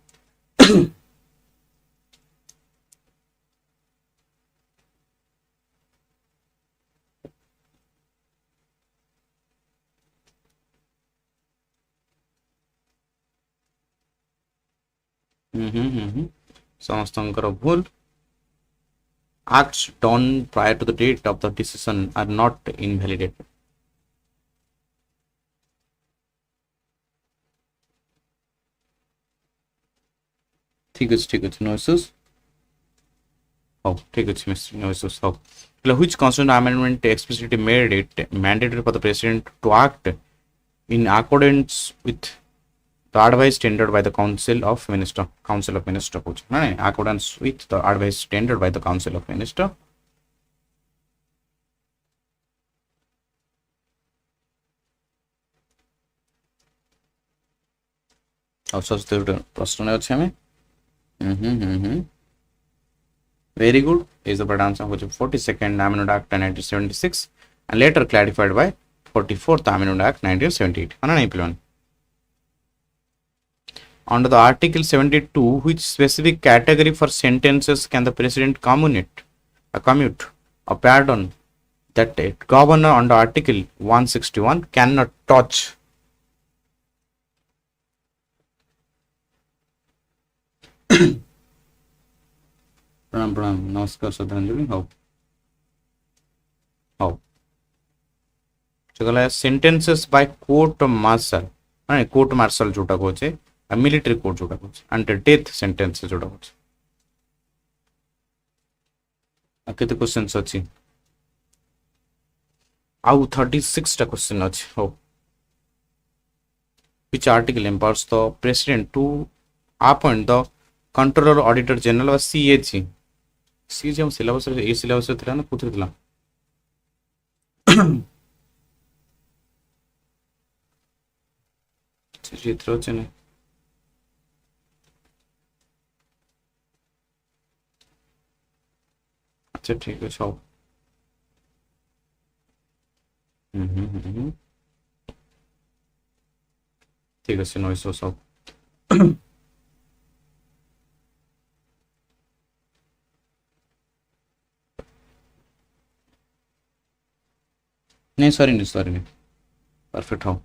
ସମସ୍ତଙ୍କର ଭୁଲ. Acts done prior to the date of the decision are not invalidated. ठीक ଅଛି no issues. Oh, ठीक ଅଛି Mr. No issues. Oh. Which constitutional amendment explicitly made it mandatory for the President to act in accordance with the advice tendered by the Council of Minister. Accordance with the advice tendered by the Council of Minister. प्रश्न अच्छे हमें. Very good. Is the answer which is 42nd Amendment Act 1976 and later clarified by 44th Amendment Act 1978. Under the Article 72, which specific category for sentences can the President commute a pardon that a governor under Article 161 cannot touch? Pranam. Namaskar, Shraddhanjali. How? चला sentences by court martial. Court martial जोटा कोचे. A military court जोटा कुछ under death sentence जोटा कुछ. कितने questions अच्छी? आउ 36 टा क्वेश्चन अच्छी. हो. Which article empowers the President to appoint the Controller Auditor General or CAG? CAG हम syllabus रे ए syllabus रे थिला ना कुछ थिला. चित्र अच्छे ने. अच्छा ठीक है छाओ. ठीक है नो इशू सब. नहीं सॉरी परफेक्ट हो.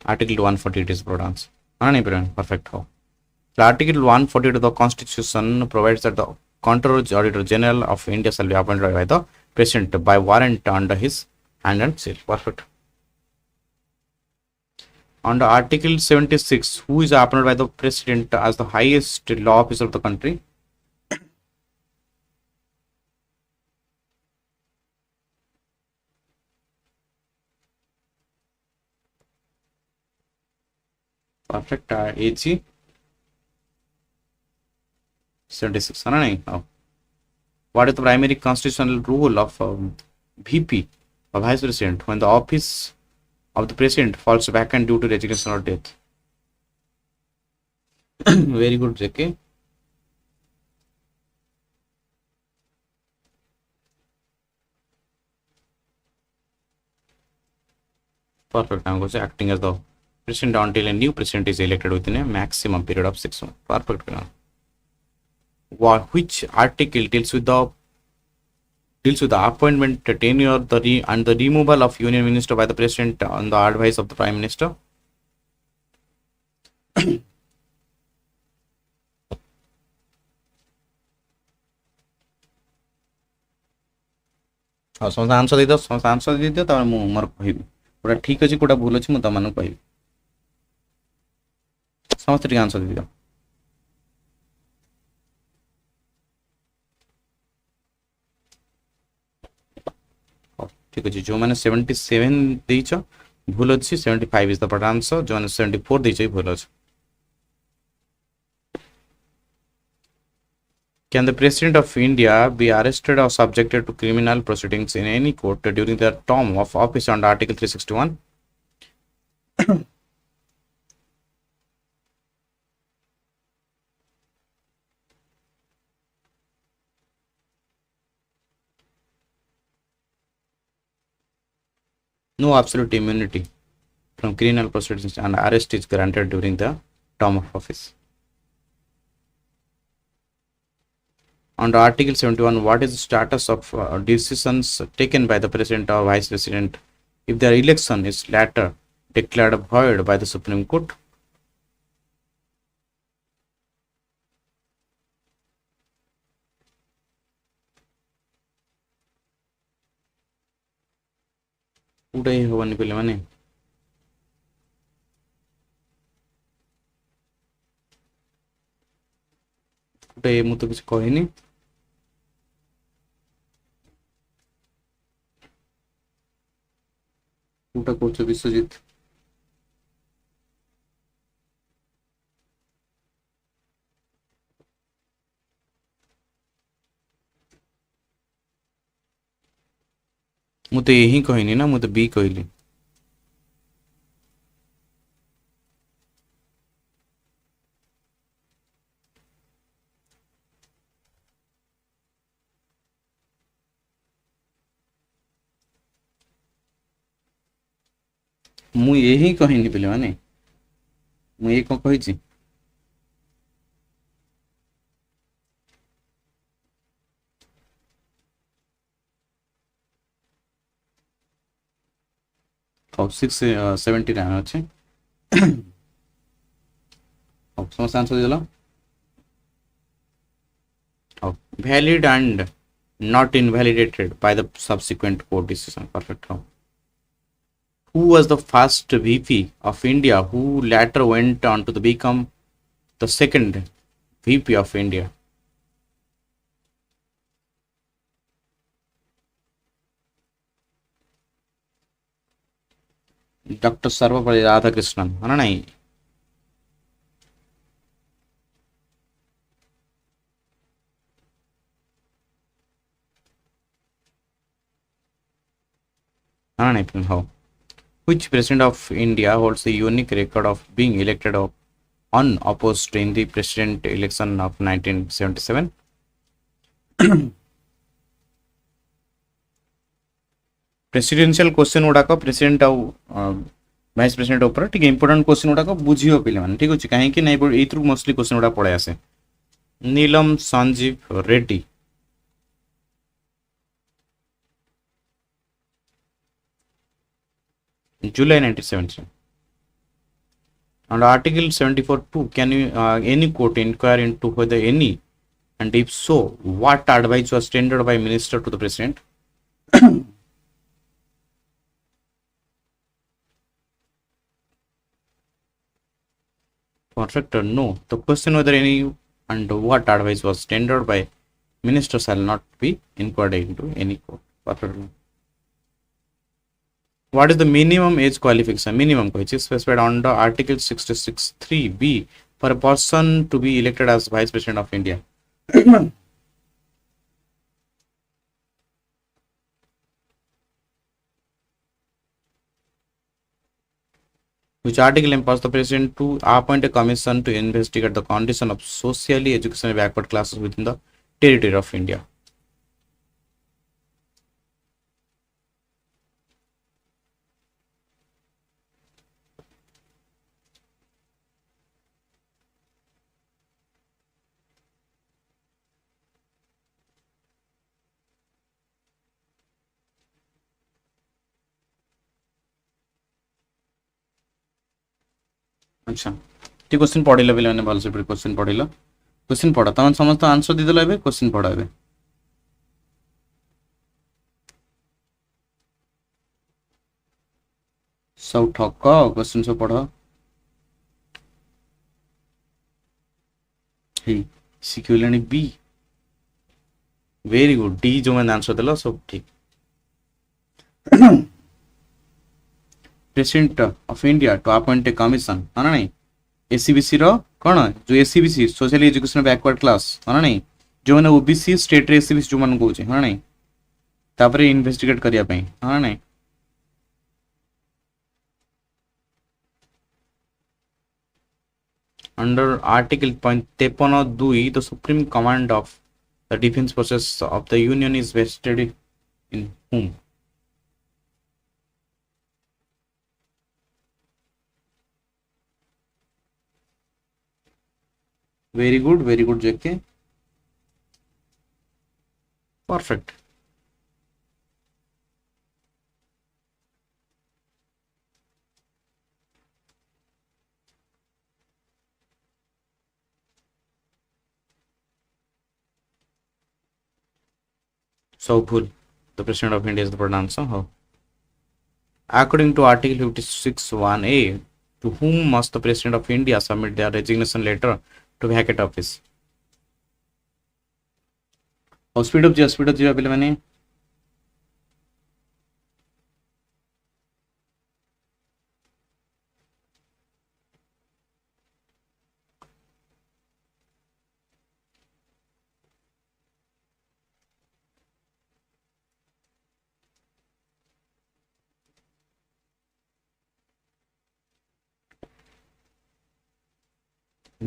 Article 148 is broad answer. Perfect हो. So Article 148 of the Constitution provides that the Controller Auditor General of India shall be appointed by the President by warrant under his hand and seal. Perfect. Under Article 76, who is appointed by the President as the highest law officer of the country? Perfect. AG 76. Oh. What is the primary constitutional rule of VP of Vice President when the office of the President falls vacant due to resignation or death? Very good, JK. Perfect. I'm going to acting as the President until a new President is elected within a maximum period of 6 months. Perfect. Which article deals with the appointment, tenure, and the removal of Union Minister by the President on the advice of the Prime Minister? हाँ समस्त answer दे दो, समस्त answer दे दियो त मु मोर कहिबी कोटा ठीक अछि कोटा भूल अछि मु त मानु कहिबी। समस्त ठीक आंसर दे दियो। हाँ, ठीक अछि जो माने 77 देइछ भूल अछि, 75 इज द प्रॉपर आंसर, जो माने 74 देइछ भूल अछि। Can the President of India be arrested or subjected to criminal proceedings in any court during their term of office under Article 361? No absolute immunity from criminal proceedings and arrest is granted during the term of office. Under Article 71, what is the status of decisions taken by the President or Vice President if their election is later declared void by the Supreme Court? उड़ाई होवनी पहले माने उड़ाई मु तो कुछ कहनी। उटा coach Vishwajeet मु तो यही कहनी ना, मु तो बी कहली। मु यही कहनी पहले माने मु ये कौन कही अब 679 अच्छे। अब समस्त आंसर देला। अब valid and not invalidated by the subsequent court decision. Perfect. Who was the first VP of India who later went on to become the second VP of India? Dr. Sarvapalli Radhakrishnan, है ना नहीं? है ना नहीं? How? Which president of India holds the unique record of being elected unopposed in the president election of 1977? Presidential question गुड़ाक president आउ vice president ऊपर टिके इंपोर्टेंट क्वेश्चन गुड़ाक बुझियो पिले माने ठीक अछि काहे कि नै एथरु मोस्टली क्वेश्चन गुड़ा पळे आसे। नीलम Sanjeev Reddy, July 1977. Under Article 74(2), can you any court inquire into whether any, and if so, what advice was tendered by minister to the president? Perfect or no? The question whether any and what advice was tendered by minister shall not be inquired into any court. Perfect. No. What is the minimum age qualification? Minimum which is specified under Article 66(3)(b) for a person to be elected as Vice President of India? Which article empowers the President to appoint a commission to investigate the condition of socially educationally backward classes within the territory of India? अच्छा ठीक question पढ़िल पे मैंने भलसे question पढ़िल question पढ़ तुम समस्त answer दीदेल question पढ़ ए सब ठक क्वेश्चन सब पढ़ शिखिले बी वेरी गुड डी जो मैंने आंसर देल सब ठीक president of India to appoint a commission हाँ ना नहीं एसीबीसी रो कौन जो SEBC social education backward class हाँ ना नहीं जो मैंने ओबीसी स्टेट रे एसीबीसी जो मन कहूँ हाँ नहीं तापरे इन्वेस्टिगेट करिया पे हाँ नहीं under article 53(2) the supreme command of the defense forces of the union is vested in whom? Very good JK. Perfect. So full. The President of India is the correct answer. How? According to Article 56(1)(a), to whom must the President of India submit their resignation letter to vacate office? Speed up जा पे मैंने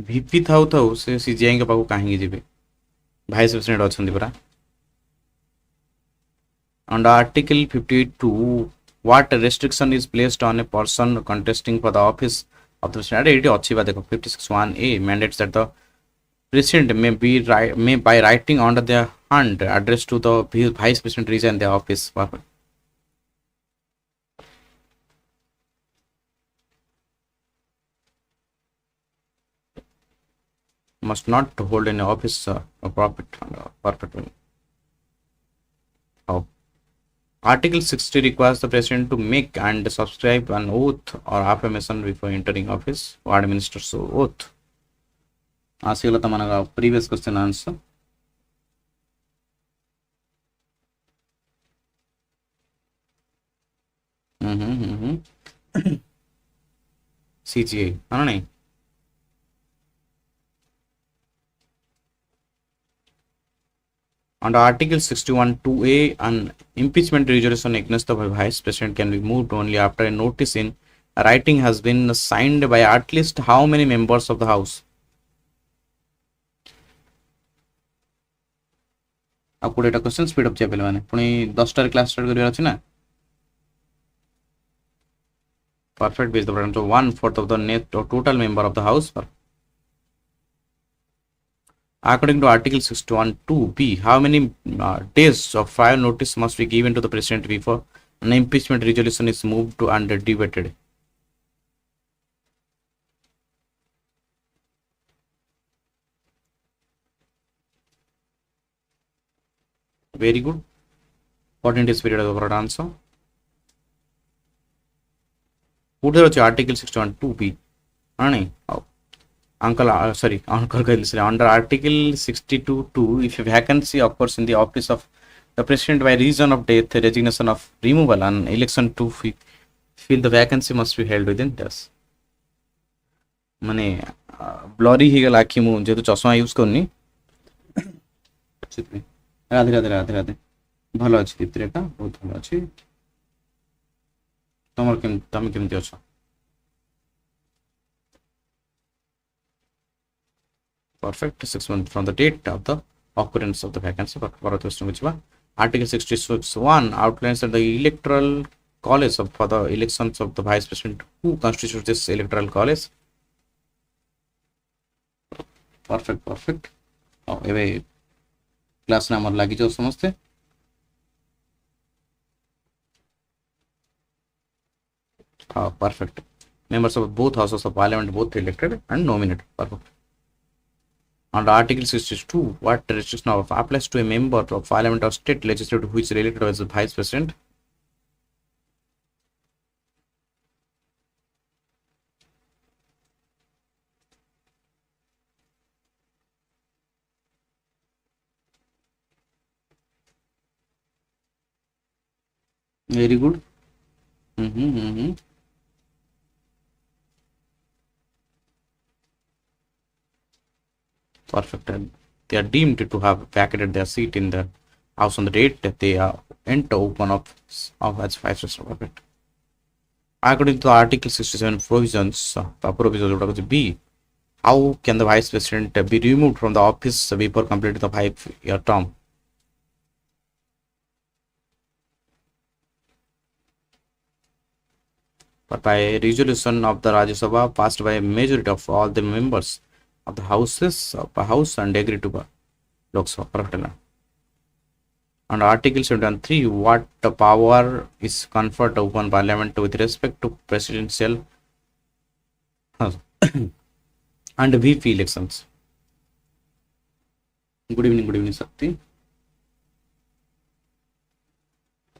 VP थाउ थाउ से CGI के पाखु कहीं जीवे vice president अच्छा परा under article 52 what restriction is placed on a person contesting for the office of the president it अच्छी बात देखो 56(1)(a) mandates that the president may by writing under their hand address to the vice president resign their office. Perfect. Must not hold any office or profit. Perfect. How? Article 60 requires the president to make and subscribe an oath or affirmation before entering office or administers oath. आसिगला तमनगा previous question answer. CGA हाँ नहीं under Article 61(2)(a), an impeachment resolution against the vice president can be moved only after a notice in writing has been signed by at least how many members of the house? अब 20टा question speed up चाहिए मैंने पुणी 10टार class start करिवार अछि ना perfect base the programme so 1/4 of the net or total member of the house. According to Article 61(2)(b), how many days of prior notice must be given to the president before an impeachment resolution is moved to and debated? Very good. What in this period of the answer? What is Article 61(2)(b)? Uncle, under Article 62(2), if a vacancy occurs in the office of the president by reason of death, resignation of removal, and election to fill the vacancy must be held within this. माने blurry ही गला आखि मु जेतु चश्मा use करनी राधे राधे राधे राधे भलो अछि दीप्तिरेखा बहुत भलो अछि तमे केमति अछ perfect 6 months from the date of the occurrence of the vacancy. Article 66(1) outlines that the electoral college for the elections of the vice president. Who constitutes this electoral college? Perfect. एबे class number लागि जो समझते perfect. Members of both houses of parliament both elected and nominated. Perfect. Under Article 62, what restriction applies to a member of parliament or state legislature who is elected as the vice president? Very good. Mm-hmm. Perfect. And they are deemed to have vacated their seat in the house on the date that they enter open of as vice president. Perfect. According to Article 67 provisions, provisions B, how can the vice president be removed from the office before completing the 5-year term? But by resolution of the Rajya Sabha passed by a majority of all the members of the houses of the house and agreed to the Lok Sabha. Perfect. Under Article 73, what power is conferred upon Parliament with respect to presidential and VP elections? Good evening, Sakti.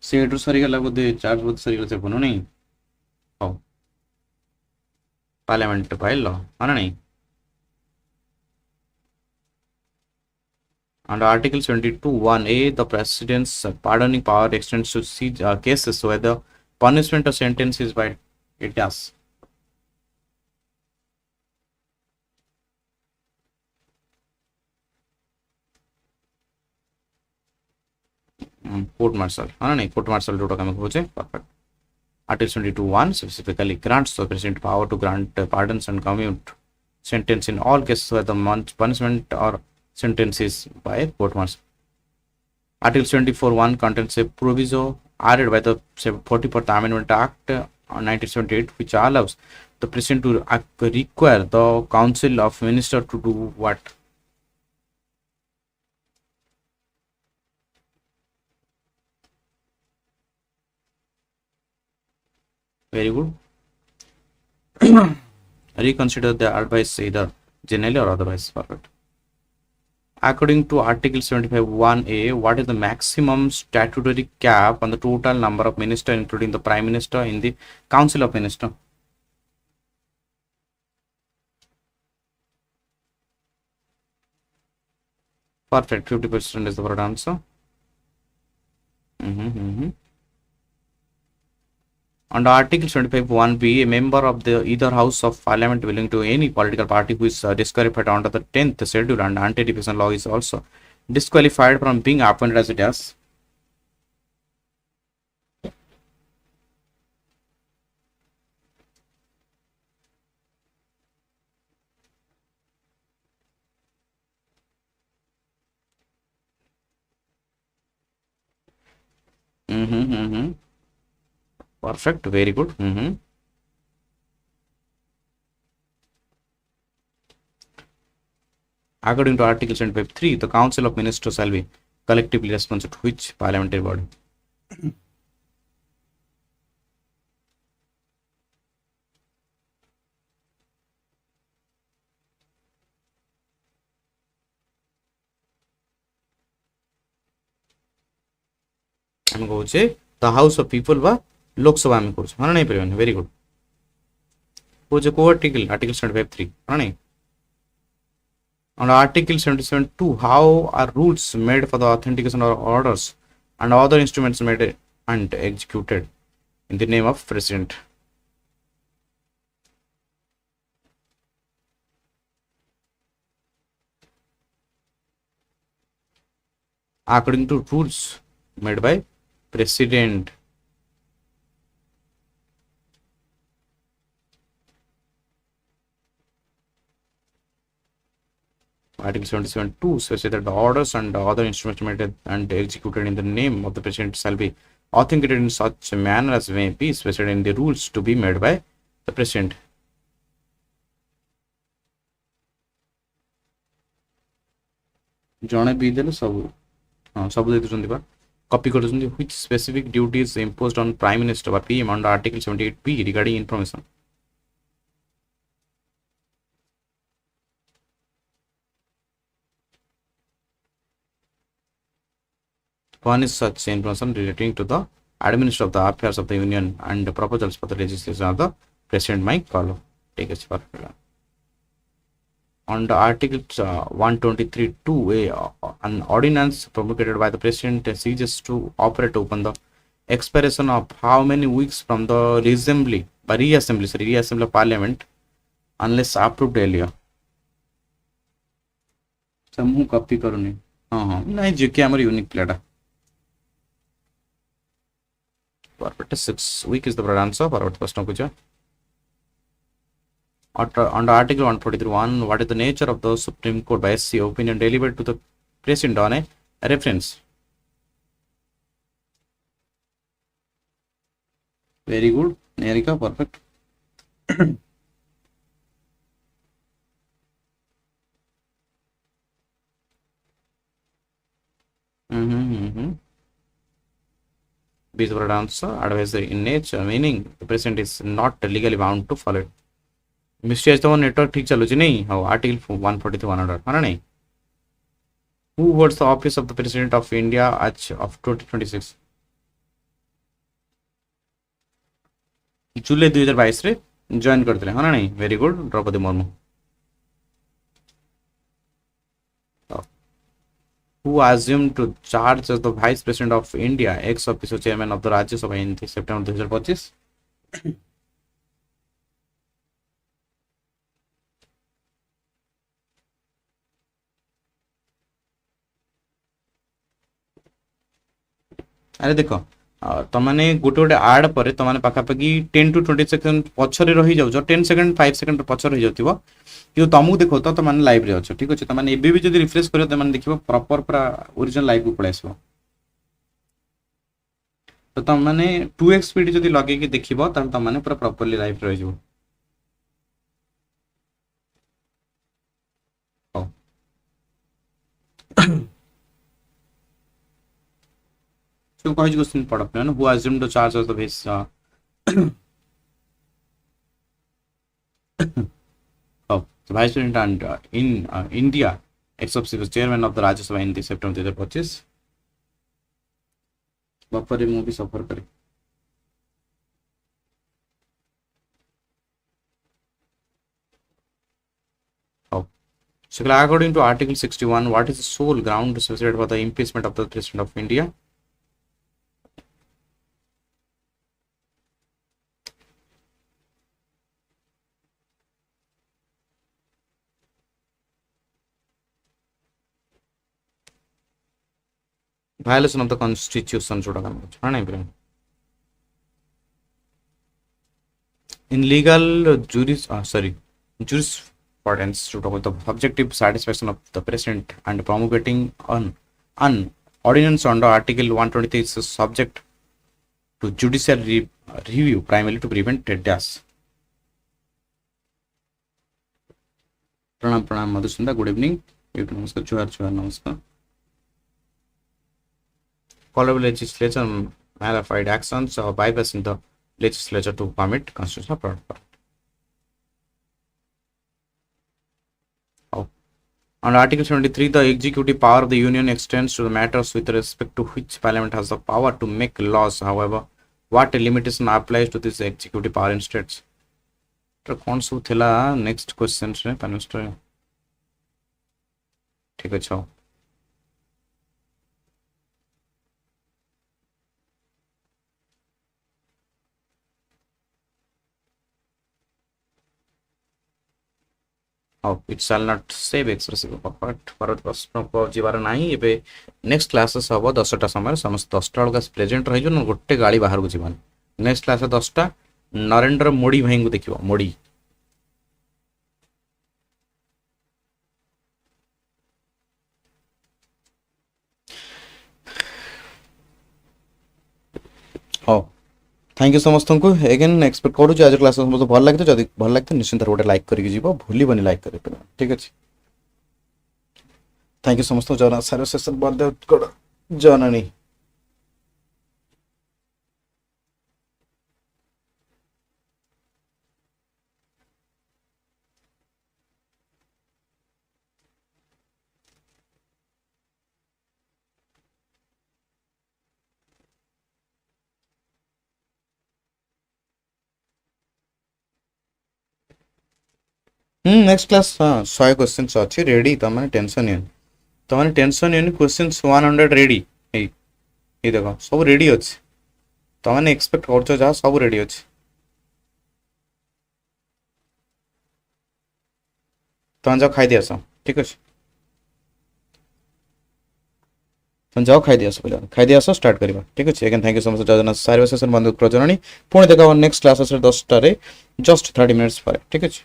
Senator Sarigala with the charge with Sarigala Sepunoni. Oh, Parliament file, Anani. Under Article 72(1)(a), the President's pardoning power extends to cases where the punishment or sentence is by it does. Court martial. Court martial perfect. Article 72(1) specifically grants the President power to grant pardons and commute sentence in all cases where the punishment or sentence is by court martial. Article 74(1) contains a proviso added by the 44th Amendment Act 1978, which allows the President to require the Council of Ministers to do what? Very good. Reconsider the advice either generally or otherwise. Perfect. According to Article 75(1)(a), what is the maximum statutory cap on the total number of ministers, including the Prime Minister, in the Council of Ministers? Perfect. 50% is the correct answer. Under Article 75(1)(b), a member of the either House of Parliament belonging to any political party who is disqualified under the 10th schedule and anti-defection law is also disqualified from being appointed as it is. Perfect. Very good. According to Article 75(3), the Council of Ministers shall be collectively responsible to which parliamentary body? I'm going to say the House of People va Lok Sabha mein kurch. Hana nahi pariyan. Very good. Wo jo co-article Article 75(3). Hana nahi. On Article 77(2), how are rules made for the authentication of orders and other instruments made and executed in the name of President? According to rules made by President. Article 77(2) says that the orders and other instruments made and executed in the name of the President shall be authenticated in such a manner as may be specified in the rules to be made by the President. ଜଣେ ବି ଦେଲେ ସବୁ ଦେଇଛନ୍ତି ବା copy କରୁଛନ୍ତି. Which specific duties imposed on Prime Minister by PM under Article 78(b) regarding information? One is such information relating to the administration of the affairs of the Union and the proposals for the legislation of the President might follow. Take us for under Article 123(2)(a), an ordinance promulgated by the President ceases to operate upon the expiration of how many weeks from the reassembly of parliament unless approved earlier. So ମୁଁ copy କରୁନି ନାଇଁ GK ଆମର unique ପିଲାଟା perfect 6 week is the right answer forward question kucha under article 143.1 what is the nature of the supreme court by SC opinion delivered to the president on a reference. Very good Nerika, perfect. B is the right answer. Advisory in nature meaning the president is not legally bound to follow it. Mystery is the one network ठीक चलुची नहीं how article 143 है ना नहीं. Who holds the office of the president of India as of 2026? जुलाई 2022 रे join करते हैं ना नहीं. Very good Draupadi Murmu. Who assumed to charge as the vice president of India ex officio chairman of the Rajya Sabha in September 2025? अरे देखो तमाने गोटे गोटे आड पर तमाने पाखापाखि 10 to 20 सेकंड पछरे रही जाउछ 10 सेकंड 5 सेकंड पछरे रही जाउथिबो कि तुमको देखो तो तमाने लाइव रे अछ ठीक अछि तमाने एबे भी जदी रिफ्रेश करियो तमाने देखिबो प्रॉपर पूरा ओरिजिनल लाइव को पळै आसबो तो तमाने 2x स्पीड जदी लगे कि देखिबो त तमाने पूरा प्रॉपर्ली लाइव रहि जबो So कौन क्वेश्चन पढ़ अपने ना who assumed the charge of the vice the vice president and in India ex officio chairman of the Rajya Sabha in September 2025 buffer movie सफर करे So according to Article 61 what is the sole ground associated with the impeachment of the president of India? Violation of the constitution in legal jurisprudence to talk about the subjective satisfaction of the president and promulgating an ordinance under article 123 is subject to judicial review primarily to prevent dash. Pranam Madhusunda, good evening. Namaskar, Chuhar, namaskar. Following legislature nullified actions or bypassing the legislature to permit constitutional product. On Article 73, the executive power of the Union extends to the matters with respect to which Parliament has the power to make laws. However, what limitation applies to this executive power in states? Next question, Prime Minister. ठीक है it shall not save expressive but परत प्रश्न को जीवार नाही एबे next classes हबो 10टा समय समस्त 10टा अलगा प्रेजेंट रहि जो गोटे गाड़ी बाहर को जीवन नेक्स्ट क्लास 10टा नरेंद्र मोदी भाई को देखिबो मोदी हो थैंक यू समस्त को अगेन एक्सपेक्ट करू आज क्लास समस्त भल लागते जदि भल लागते निश्चित गोटे लाइक करके जीव भूलबनी लाइक कर ठीक अच्छे थैंक यू समस्त जना सारे सेशन बंद जननी नेक्स्ट क्लास 100 क्वेश्चंस अच्छी रेडी तमाने टेंशन नहीं क्वेश्चंस 100 रेडी ये देखो सब रेडी अच्छे तमने एक्सपेक्ट करछो जा सब रेडी अछि तमन जाओ खाई दिया ठीक अछि तमन जाओ खाई दिया पहले खाई दिया स्टार्ट करबा ठीक अछि again thank you so much जजना सारे सेशन बंद प्रजननी पुणी देखा नेक्स्ट क्लासेस 10 टा रे जस्ट 30 मिनिट्स पर ठीक अछि।